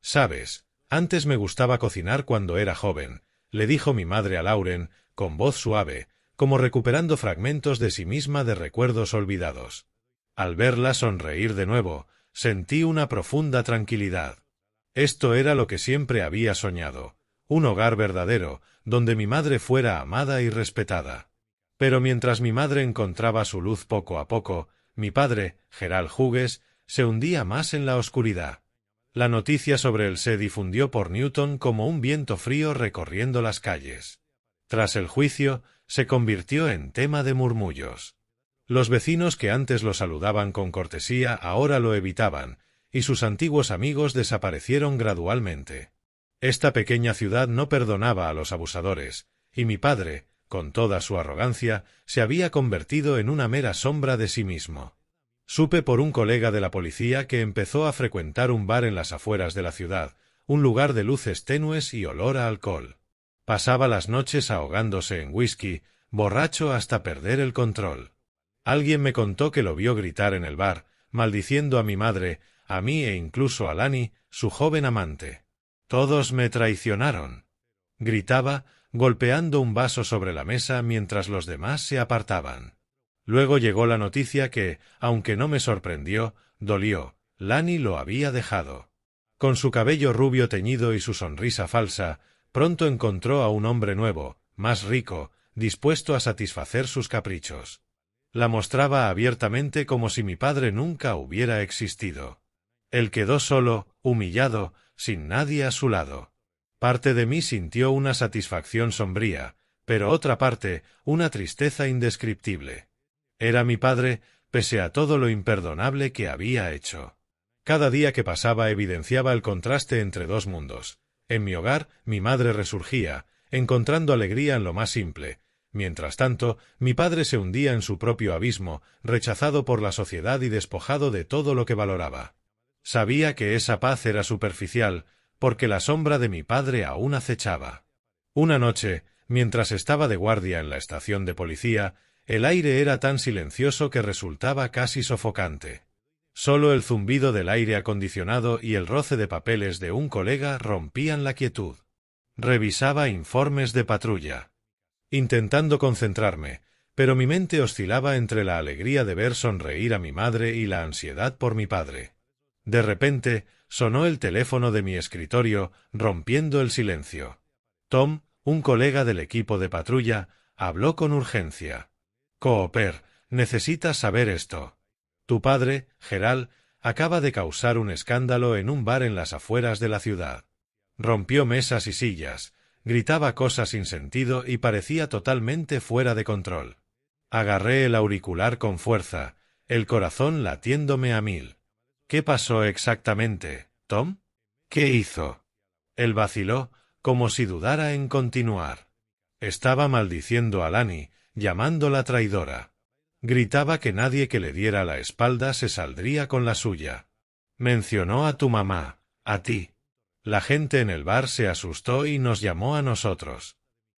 «Sabes, antes me gustaba cocinar cuando era joven», le dijo mi madre a Lauren, con voz suave, como recuperando fragmentos de sí misma de recuerdos olvidados. Al verla sonreír de nuevo, sentí una profunda tranquilidad. Esto era lo que siempre había soñado: un hogar verdadero, donde mi madre fuera amada y respetada. Pero mientras mi madre encontraba su luz poco a poco, mi padre, Gerald Hughes, se hundía más en la oscuridad. La noticia sobre él se difundió por Newton como un viento frío recorriendo las calles. Tras el juicio, se convirtió en tema de murmullos. Los vecinos que antes lo saludaban con cortesía ahora lo evitaban, y sus antiguos amigos desaparecieron gradualmente. Esta pequeña ciudad no perdonaba a los abusadores, y mi padre, con toda su arrogancia, se había convertido en una mera sombra de sí mismo. Supe por un colega de la policía que empezó a frecuentar un bar en las afueras de la ciudad, un lugar de luces tenues y olor a alcohol. Pasaba las noches ahogándose en whisky, borracho hasta perder el control. Alguien me contó que lo vio gritar en el bar, maldiciendo a mi madre, a mí e incluso a Lani, su joven amante. «Todos me traicionaron», gritaba, golpeando un vaso sobre la mesa mientras los demás se apartaban. Luego llegó la noticia que, aunque no me sorprendió, dolió: Lani lo había dejado. Con su cabello rubio teñido y su sonrisa falsa, pronto encontró a un hombre nuevo, más rico, dispuesto a satisfacer sus caprichos. La mostraba abiertamente como si mi padre nunca hubiera existido. Él quedó solo, humillado, sin nadie a su lado. Parte de mí sintió una satisfacción sombría, pero otra parte, una tristeza indescriptible. Era mi padre, pese a todo lo imperdonable que había hecho. Cada día que pasaba evidenciaba el contraste entre dos mundos. En mi hogar, mi madre resurgía, encontrando alegría en lo más simple. Mientras tanto, mi padre se hundía en su propio abismo, rechazado por la sociedad y despojado de todo lo que valoraba. Sabía que esa paz era superficial, porque la sombra de mi padre aún acechaba. Una noche, mientras estaba de guardia en la estación de policía, el aire era tan silencioso que resultaba casi sofocante. Solo el zumbido del aire acondicionado y el roce de papeles de un colega rompían la quietud. Revisaba informes de patrulla, intentando concentrarme, pero mi mente oscilaba entre la alegría de ver sonreír a mi madre y la ansiedad por mi padre. De repente, sonó el teléfono de mi escritorio, rompiendo el silencio. Tom, un colega del equipo de patrulla, habló con urgencia. Cooper, necesitas saber esto. Tu padre, Gerald, acaba de causar un escándalo en un bar en las afueras de la ciudad. Rompió mesas y sillas, gritaba cosas sin sentido y parecía totalmente fuera de control. Agarré el auricular con fuerza, el corazón latiéndome a 1000. ¿Qué pasó exactamente, Tom? ¿Qué hizo? Él vaciló, como si dudara en continuar. Estaba maldiciendo a Lani, llamándola traidora. Gritaba que nadie que le diera la espalda se saldría con la suya. Mencionó a tu mamá, a ti. La gente en el bar se asustó y nos llamó a nosotros.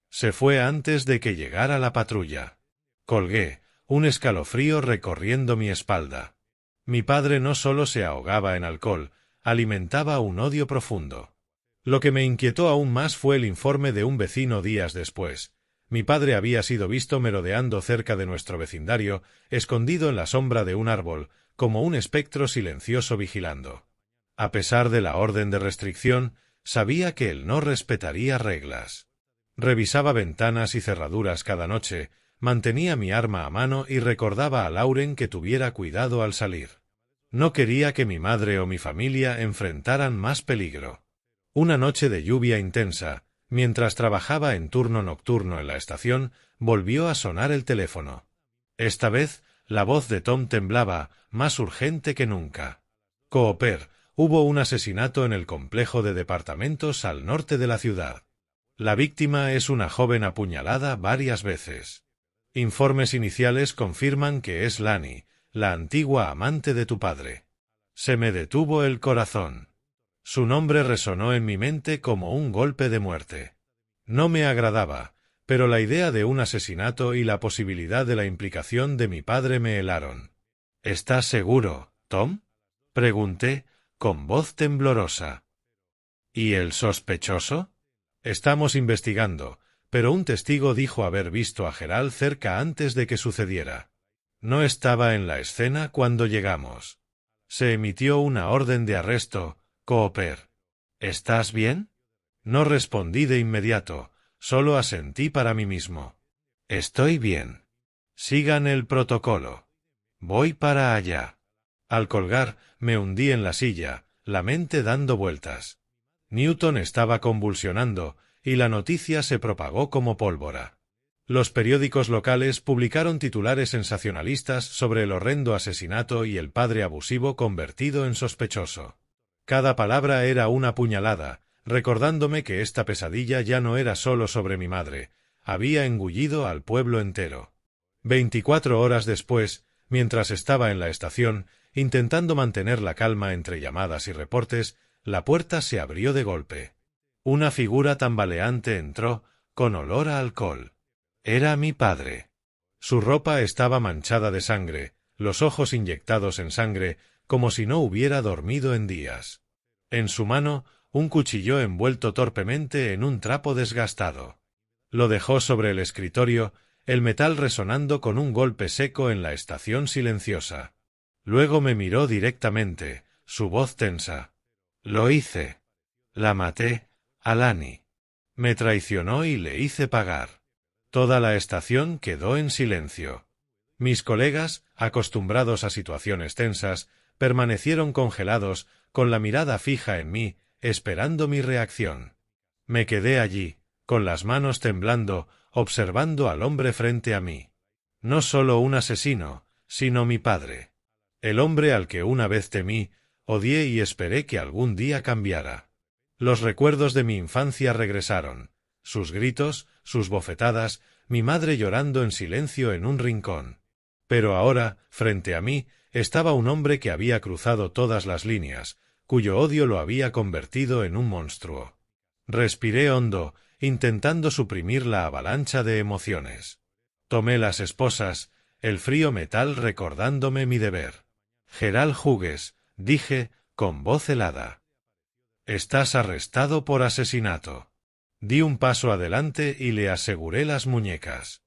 Se fue antes de que llegara la patrulla. Colgué, un escalofrío recorriendo mi espalda. Mi padre no solo se ahogaba en alcohol, alimentaba un odio profundo. Lo que me inquietó aún más fue el informe de un vecino días después. Mi padre había sido visto merodeando cerca de nuestro vecindario, escondido en la sombra de un árbol, como un espectro silencioso vigilando. A pesar de la orden de restricción, sabía que él no respetaría reglas. Revisaba ventanas y cerraduras cada noche, mantenía mi arma a mano y recordaba a Lauren que tuviera cuidado al salir. No quería que mi madre o mi familia enfrentaran más peligro. Una noche de lluvia intensa, mientras trabajaba en turno nocturno en la estación, volvió a sonar el teléfono. Esta vez, la voz de Tom temblaba, más urgente que nunca. Cooper, hubo un asesinato en el complejo de departamentos al norte de la ciudad. La víctima es una joven apuñalada varias veces. Informes iniciales confirman que es Lani, la antigua amante de tu padre. Se me detuvo el corazón. Su nombre resonó en mi mente como un golpe de muerte. No me agradaba, pero la idea de un asesinato y la posibilidad de la implicación de mi padre me helaron. ¿Estás seguro, Tom? Pregunté, con voz temblorosa. ¿Y el sospechoso? Estamos investigando, pero un testigo dijo haber visto a Gerald cerca antes de que sucediera. No estaba en la escena cuando llegamos. Se emitió una orden de arresto, Cooper. ¿Estás bien? No respondí de inmediato, solo asentí para mí mismo. Estoy bien. Sigan el protocolo. Voy para allá. Al colgar, me hundí en la silla, la mente dando vueltas. Newton estaba convulsionando, y la noticia se propagó como pólvora. Los periódicos locales publicaron titulares sensacionalistas sobre el horrendo asesinato y el padre abusivo convertido en sospechoso. Cada palabra era una puñalada, recordándome que esta pesadilla ya no era solo sobre mi madre, había engullido al pueblo entero. 24 horas después, mientras estaba en la estación, intentando mantener la calma entre llamadas y reportes, la puerta se abrió de golpe. Una figura tambaleante entró, con olor a alcohol. Era mi padre. Su ropa estaba manchada de sangre, los ojos inyectados en sangre, como si no hubiera dormido en días. En su mano, un cuchillo envuelto torpemente en un trapo desgastado. Lo dejó sobre el escritorio, el metal resonando con un golpe seco en la estación silenciosa. Luego me miró directamente, su voz tensa. Lo hice. La maté, a Lani. Me traicionó y le hice pagar. Toda la estación quedó en silencio. Mis colegas, acostumbrados a situaciones tensas, permanecieron congelados, con la mirada fija en mí, esperando mi reacción. Me quedé allí, con las manos temblando, observando al hombre frente a mí. No solo un asesino, sino mi padre. El hombre al que una vez temí, odié y esperé que algún día cambiara. Los recuerdos de mi infancia regresaron. Sus gritos, sus bofetadas, mi madre llorando en silencio en un rincón. Pero ahora, frente a mí, estaba un hombre que había cruzado todas las líneas, cuyo odio lo había convertido en un monstruo. Respiré hondo, intentando suprimir la avalancha de emociones. Tomé las esposas, el frío metal recordándome mi deber. Gerald Hughes, dije, con voz helada. Estás arrestado por asesinato. Di un paso adelante y le aseguré las muñecas.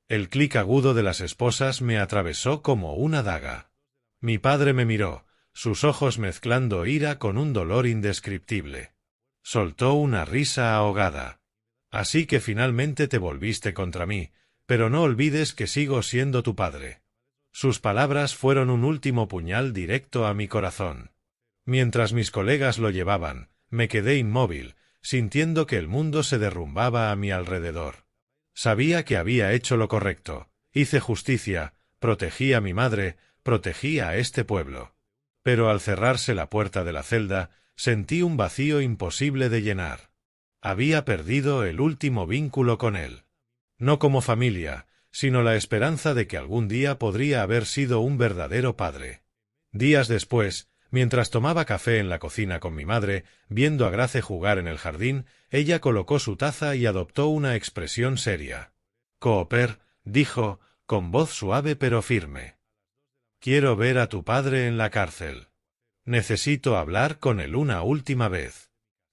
El clic agudo de las esposas me atravesó como una daga. Mi padre me miró, sus ojos mezclando ira con un dolor indescriptible. Soltó una risa ahogada. Así que finalmente te volviste contra mí, pero no olvides que sigo siendo tu padre. Sus palabras fueron un último puñal directo a mi corazón. Mientras mis colegas lo llevaban, me quedé inmóvil, sintiendo que el mundo se derrumbaba a mi alrededor. Sabía que había hecho lo correcto, hice justicia, protegí a mi madre, protegí a este pueblo. Pero al cerrarse la puerta de la celda, sentí un vacío imposible de llenar. Había perdido el último vínculo con él. No como familia, sino la esperanza de que algún día podría haber sido un verdadero padre. Días después, mientras tomaba café en la cocina con mi madre, viendo a Grace jugar en el jardín, ella colocó su taza y adoptó una expresión seria. «Cooper», dijo, con voz suave pero firme. «Quiero ver a tu padre en la cárcel. Necesito hablar con él una última vez».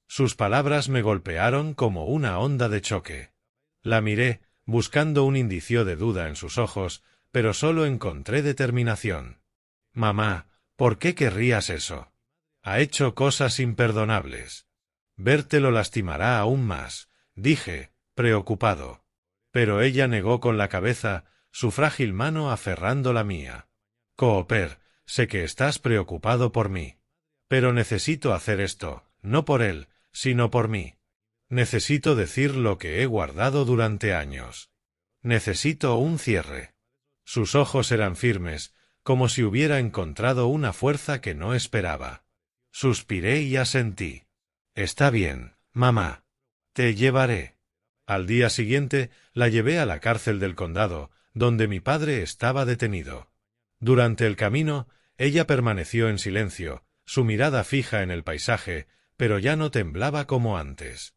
Sus palabras me golpearon como una onda de choque. La miré, buscando un indicio de duda en sus ojos, pero solo encontré determinación. «Mamá, ¿por qué querrías eso? Ha hecho cosas imperdonables. Verte lo lastimará aún más», dije, preocupado. Pero ella negó con la cabeza, su frágil mano aferrando la mía. «Cooper, sé que estás preocupado por mí. Pero necesito hacer esto, no por él, sino por mí. Necesito decir lo que he guardado durante años. Necesito un cierre». Sus ojos eran firmes, como si hubiera encontrado una fuerza que no esperaba. Suspiré y asentí. «Está bien, mamá. Te llevaré». Al día siguiente la llevé a la cárcel del condado, donde mi padre estaba detenido. Durante el camino, ella permaneció en silencio, su mirada fija en el paisaje, pero ya no temblaba como antes.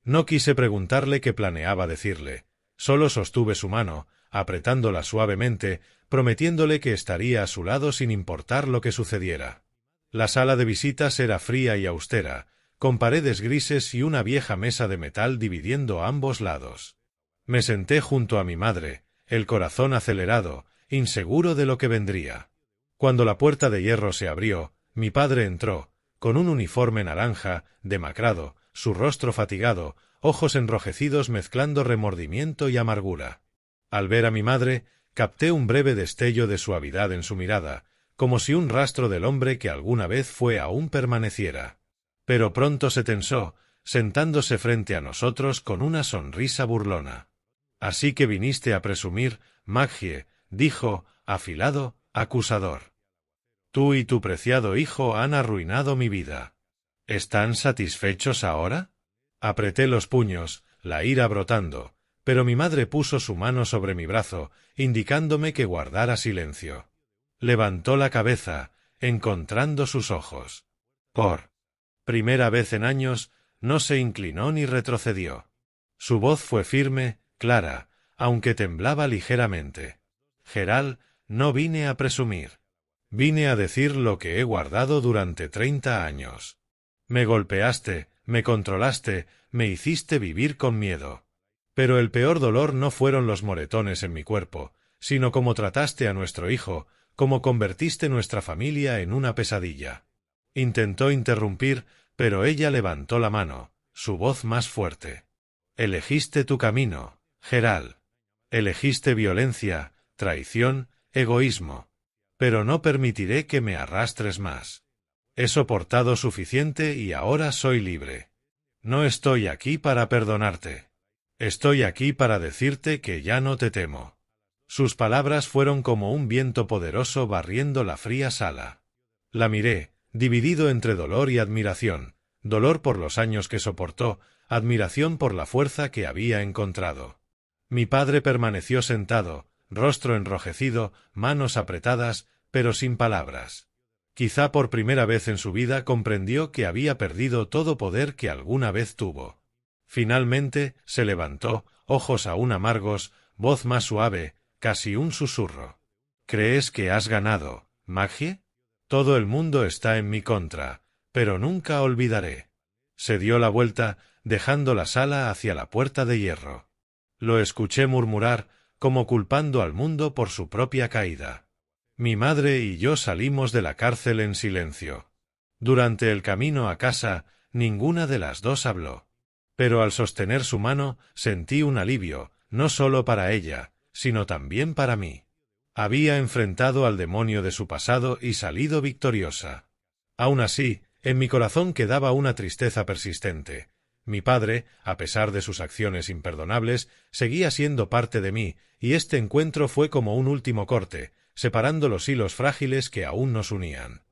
No quise preguntarle qué planeaba decirle, solo sostuve su mano, apretándola suavemente, prometiéndole que estaría a su lado sin importar lo que sucediera. La sala de visitas era fría y austera, con paredes grises y una vieja mesa de metal dividiendo ambos lados. Me senté junto a mi madre, el corazón acelerado, inseguro de lo que vendría. Cuando la puerta de hierro se abrió, mi padre entró, con un uniforme naranja, demacrado, su rostro fatigado, ojos enrojecidos mezclando remordimiento y amargura. Al ver a mi madre, capté un breve destello de suavidad en su mirada, como si un rastro del hombre que alguna vez fue aún permaneciera. Pero pronto se tensó, sentándose frente a nosotros con una sonrisa burlona. «Así que viniste a presumir, Maggie», dijo, afilado, acusador. «Tú y tu preciado hijo han arruinado mi vida. ¿Están satisfechos ahora?» Apreté los puños, la ira brotando, pero mi madre puso su mano sobre mi brazo, indicándome que guardara silencio. Levantó la cabeza, encontrando sus ojos. Por primera vez en años, no se inclinó ni retrocedió. Su voz fue firme, clara, aunque temblaba ligeramente. «Gerald, no vine a presumir. Vine a decir lo que he guardado durante 30 años. Me golpeaste, me controlaste, me hiciste vivir con miedo. Pero el peor dolor no fueron los moretones en mi cuerpo, sino cómo trataste a nuestro hijo, cómo convertiste nuestra familia en una pesadilla». Intentó interrumpir, pero ella levantó la mano, su voz más fuerte. «Elegiste tu camino, Gerald. Elegiste violencia, traición, egoísmo. Pero no permitiré que me arrastres más. He soportado suficiente y ahora soy libre. No estoy aquí para perdonarte. Estoy aquí para decirte que ya no te temo». Sus palabras fueron como un viento poderoso barriendo la fría sala. La miré, dividido entre dolor y admiración, dolor por los años que soportó, admiración por la fuerza que había encontrado. Mi padre permaneció sentado, rostro enrojecido, manos apretadas, pero sin palabras. Quizá por primera vez en su vida comprendió que había perdido todo poder que alguna vez tuvo. Finalmente se levantó, ojos aún amargos, voz más suave, casi un susurro. «¿Crees que has ganado, Maggie?» Todo el mundo está en mi contra, pero nunca olvidaré. Se dio la vuelta, dejando la sala hacia la puerta de hierro. Lo escuché murmurar, como culpando al mundo por su propia caída. Mi madre y yo salimos de la cárcel en silencio. Durante el camino a casa, ninguna de las dos habló. Pero al sostener su mano, sentí un alivio, no solo para ella, sino también para mí. Había enfrentado al demonio de su pasado y salido victoriosa. Aun así, en mi corazón quedaba una tristeza persistente. Mi padre, a pesar de sus acciones imperdonables, seguía siendo parte de mí, y este encuentro fue como un último corte, separando los hilos frágiles que aún nos unían.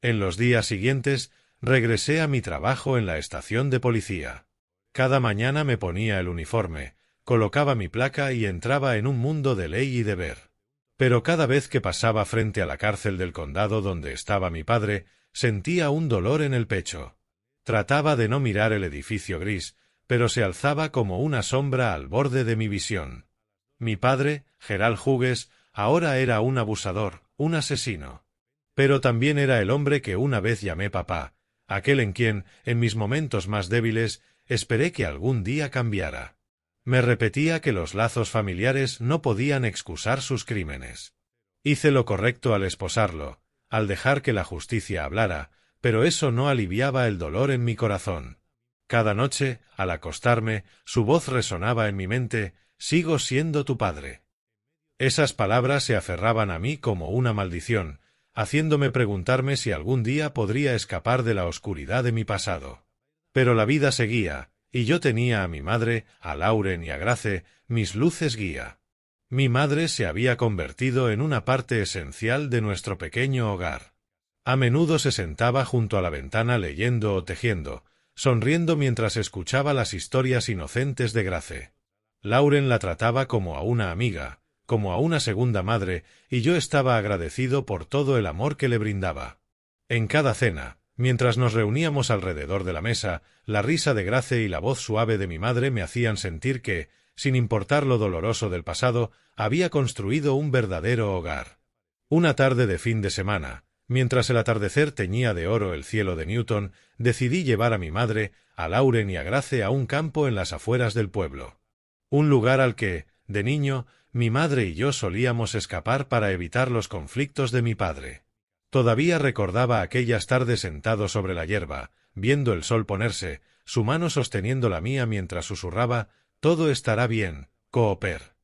En los días siguientes, regresé a mi trabajo en la estación de policía. Cada mañana me ponía el uniforme, colocaba mi placa y entraba en un mundo de ley y deber. Pero cada vez que pasaba frente a la cárcel del condado donde estaba mi padre, sentía un dolor en el pecho. Trataba de no mirar el edificio gris, pero se alzaba como una sombra al borde de mi visión. Mi padre, Gerald Hughes, ahora era un abusador, un asesino. Pero también era el hombre que una vez llamé papá, aquel en quien, en mis momentos más débiles, esperé que algún día cambiara. Me repetía que los lazos familiares no podían excusar sus crímenes. Hice lo correcto al esposarlo, al dejar que la justicia hablara, pero eso no aliviaba el dolor en mi corazón. Cada noche, al acostarme, su voz resonaba en mi mente: «Sigo siendo tu padre». Esas palabras se aferraban a mí como una maldición, haciéndome preguntarme si algún día podría escapar de la oscuridad de mi pasado. Pero la vida seguía, y yo tenía a mi madre, a Lauren y a Grace, mis luces guía. Mi madre se había convertido en una parte esencial de nuestro pequeño hogar. A menudo se sentaba junto a la ventana leyendo o tejiendo, sonriendo mientras escuchaba las historias inocentes de Grace. Lauren la trataba como a una amiga, como a una segunda madre, y yo estaba agradecido por todo el amor que le brindaba. En cada cena, mientras nos reuníamos alrededor de la mesa, la risa de Grace y la voz suave de mi madre me hacían sentir que, sin importar lo doloroso del pasado, había construido un verdadero hogar. Una tarde de fin de semana, mientras el atardecer teñía de oro el cielo de Newton, decidí llevar a mi madre, a Lauren y a Grace a un campo en las afueras del pueblo. Un lugar al que, de niño, mi madre y yo solíamos escapar para evitar los conflictos de mi padre. Todavía recordaba aquellas tardes sentado sobre la hierba, viendo el sol ponerse, su mano sosteniendo la mía mientras susurraba: «Todo estará bien, Cooper».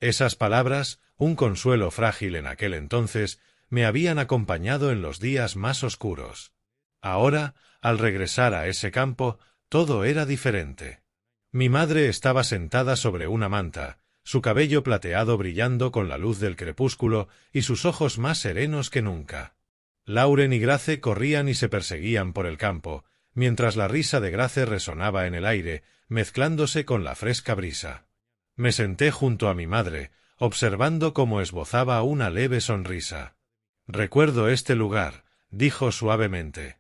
Esas palabras, un consuelo frágil en aquel entonces, me habían acompañado en los días más oscuros. Ahora, al regresar a ese campo, todo era diferente. Mi madre estaba sentada sobre una manta, su cabello plateado brillando con la luz del crepúsculo y sus ojos más serenos que nunca. Lauren y Grace corrían y se perseguían por el campo, mientras la risa de Grace resonaba en el aire, mezclándose con la fresca brisa. Me senté junto a mi madre, observando cómo esbozaba una leve sonrisa. «Recuerdo este lugar», dijo suavemente.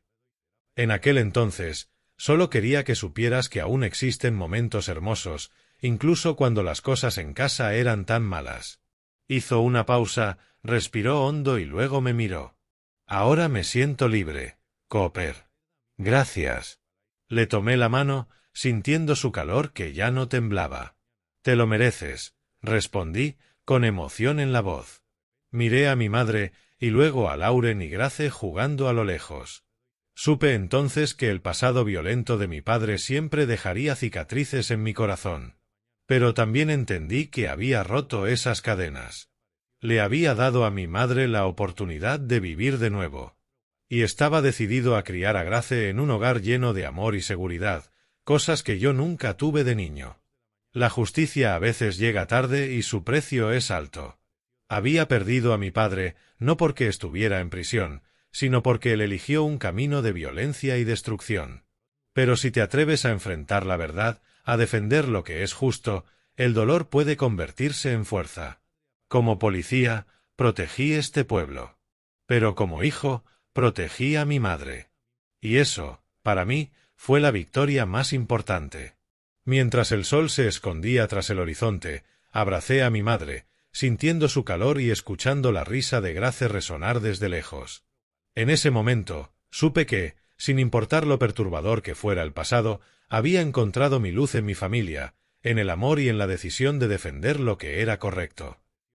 «En aquel entonces, solo quería que supieras que aún existen momentos hermosos, incluso cuando las cosas en casa eran tan malas». Hizo una pausa, respiró hondo y luego me miró. «Ahora me siento libre, Cooper». «Gracias». Le tomé la mano, sintiendo su calor que ya no temblaba. «Te lo mereces», respondí, con emoción en la voz. Miré a mi madre y luego a Lauren y Grace jugando a lo lejos. Supe entonces que el pasado violento de mi padre siempre dejaría cicatrices en mi corazón. Pero también entendí que había roto esas cadenas. Le había dado a mi madre la oportunidad de vivir de nuevo. Y estaba decidido a criar a Grace en un hogar lleno de amor y seguridad, cosas que yo nunca tuve de niño. La justicia a veces llega tarde y su precio es alto. Había perdido a mi padre, no porque estuviera en prisión, sino porque él eligió un camino de violencia y destrucción. Pero si te atreves a enfrentar la verdad, a defender lo que es justo, el dolor puede convertirse en fuerza. Como policía, protegí este pueblo. Pero como hijo, protegí a mi madre. Y eso, para mí, fue la victoria más importante. Mientras el sol se escondía tras el horizonte, abracé a mi madre, sintiendo su calor y escuchando la risa de Grace resonar desde lejos. En ese momento, supe que, sin importar lo perturbador que fuera el pasado, había encontrado mi luz en mi familia, en el amor y en la decisión de defender lo que era correcto.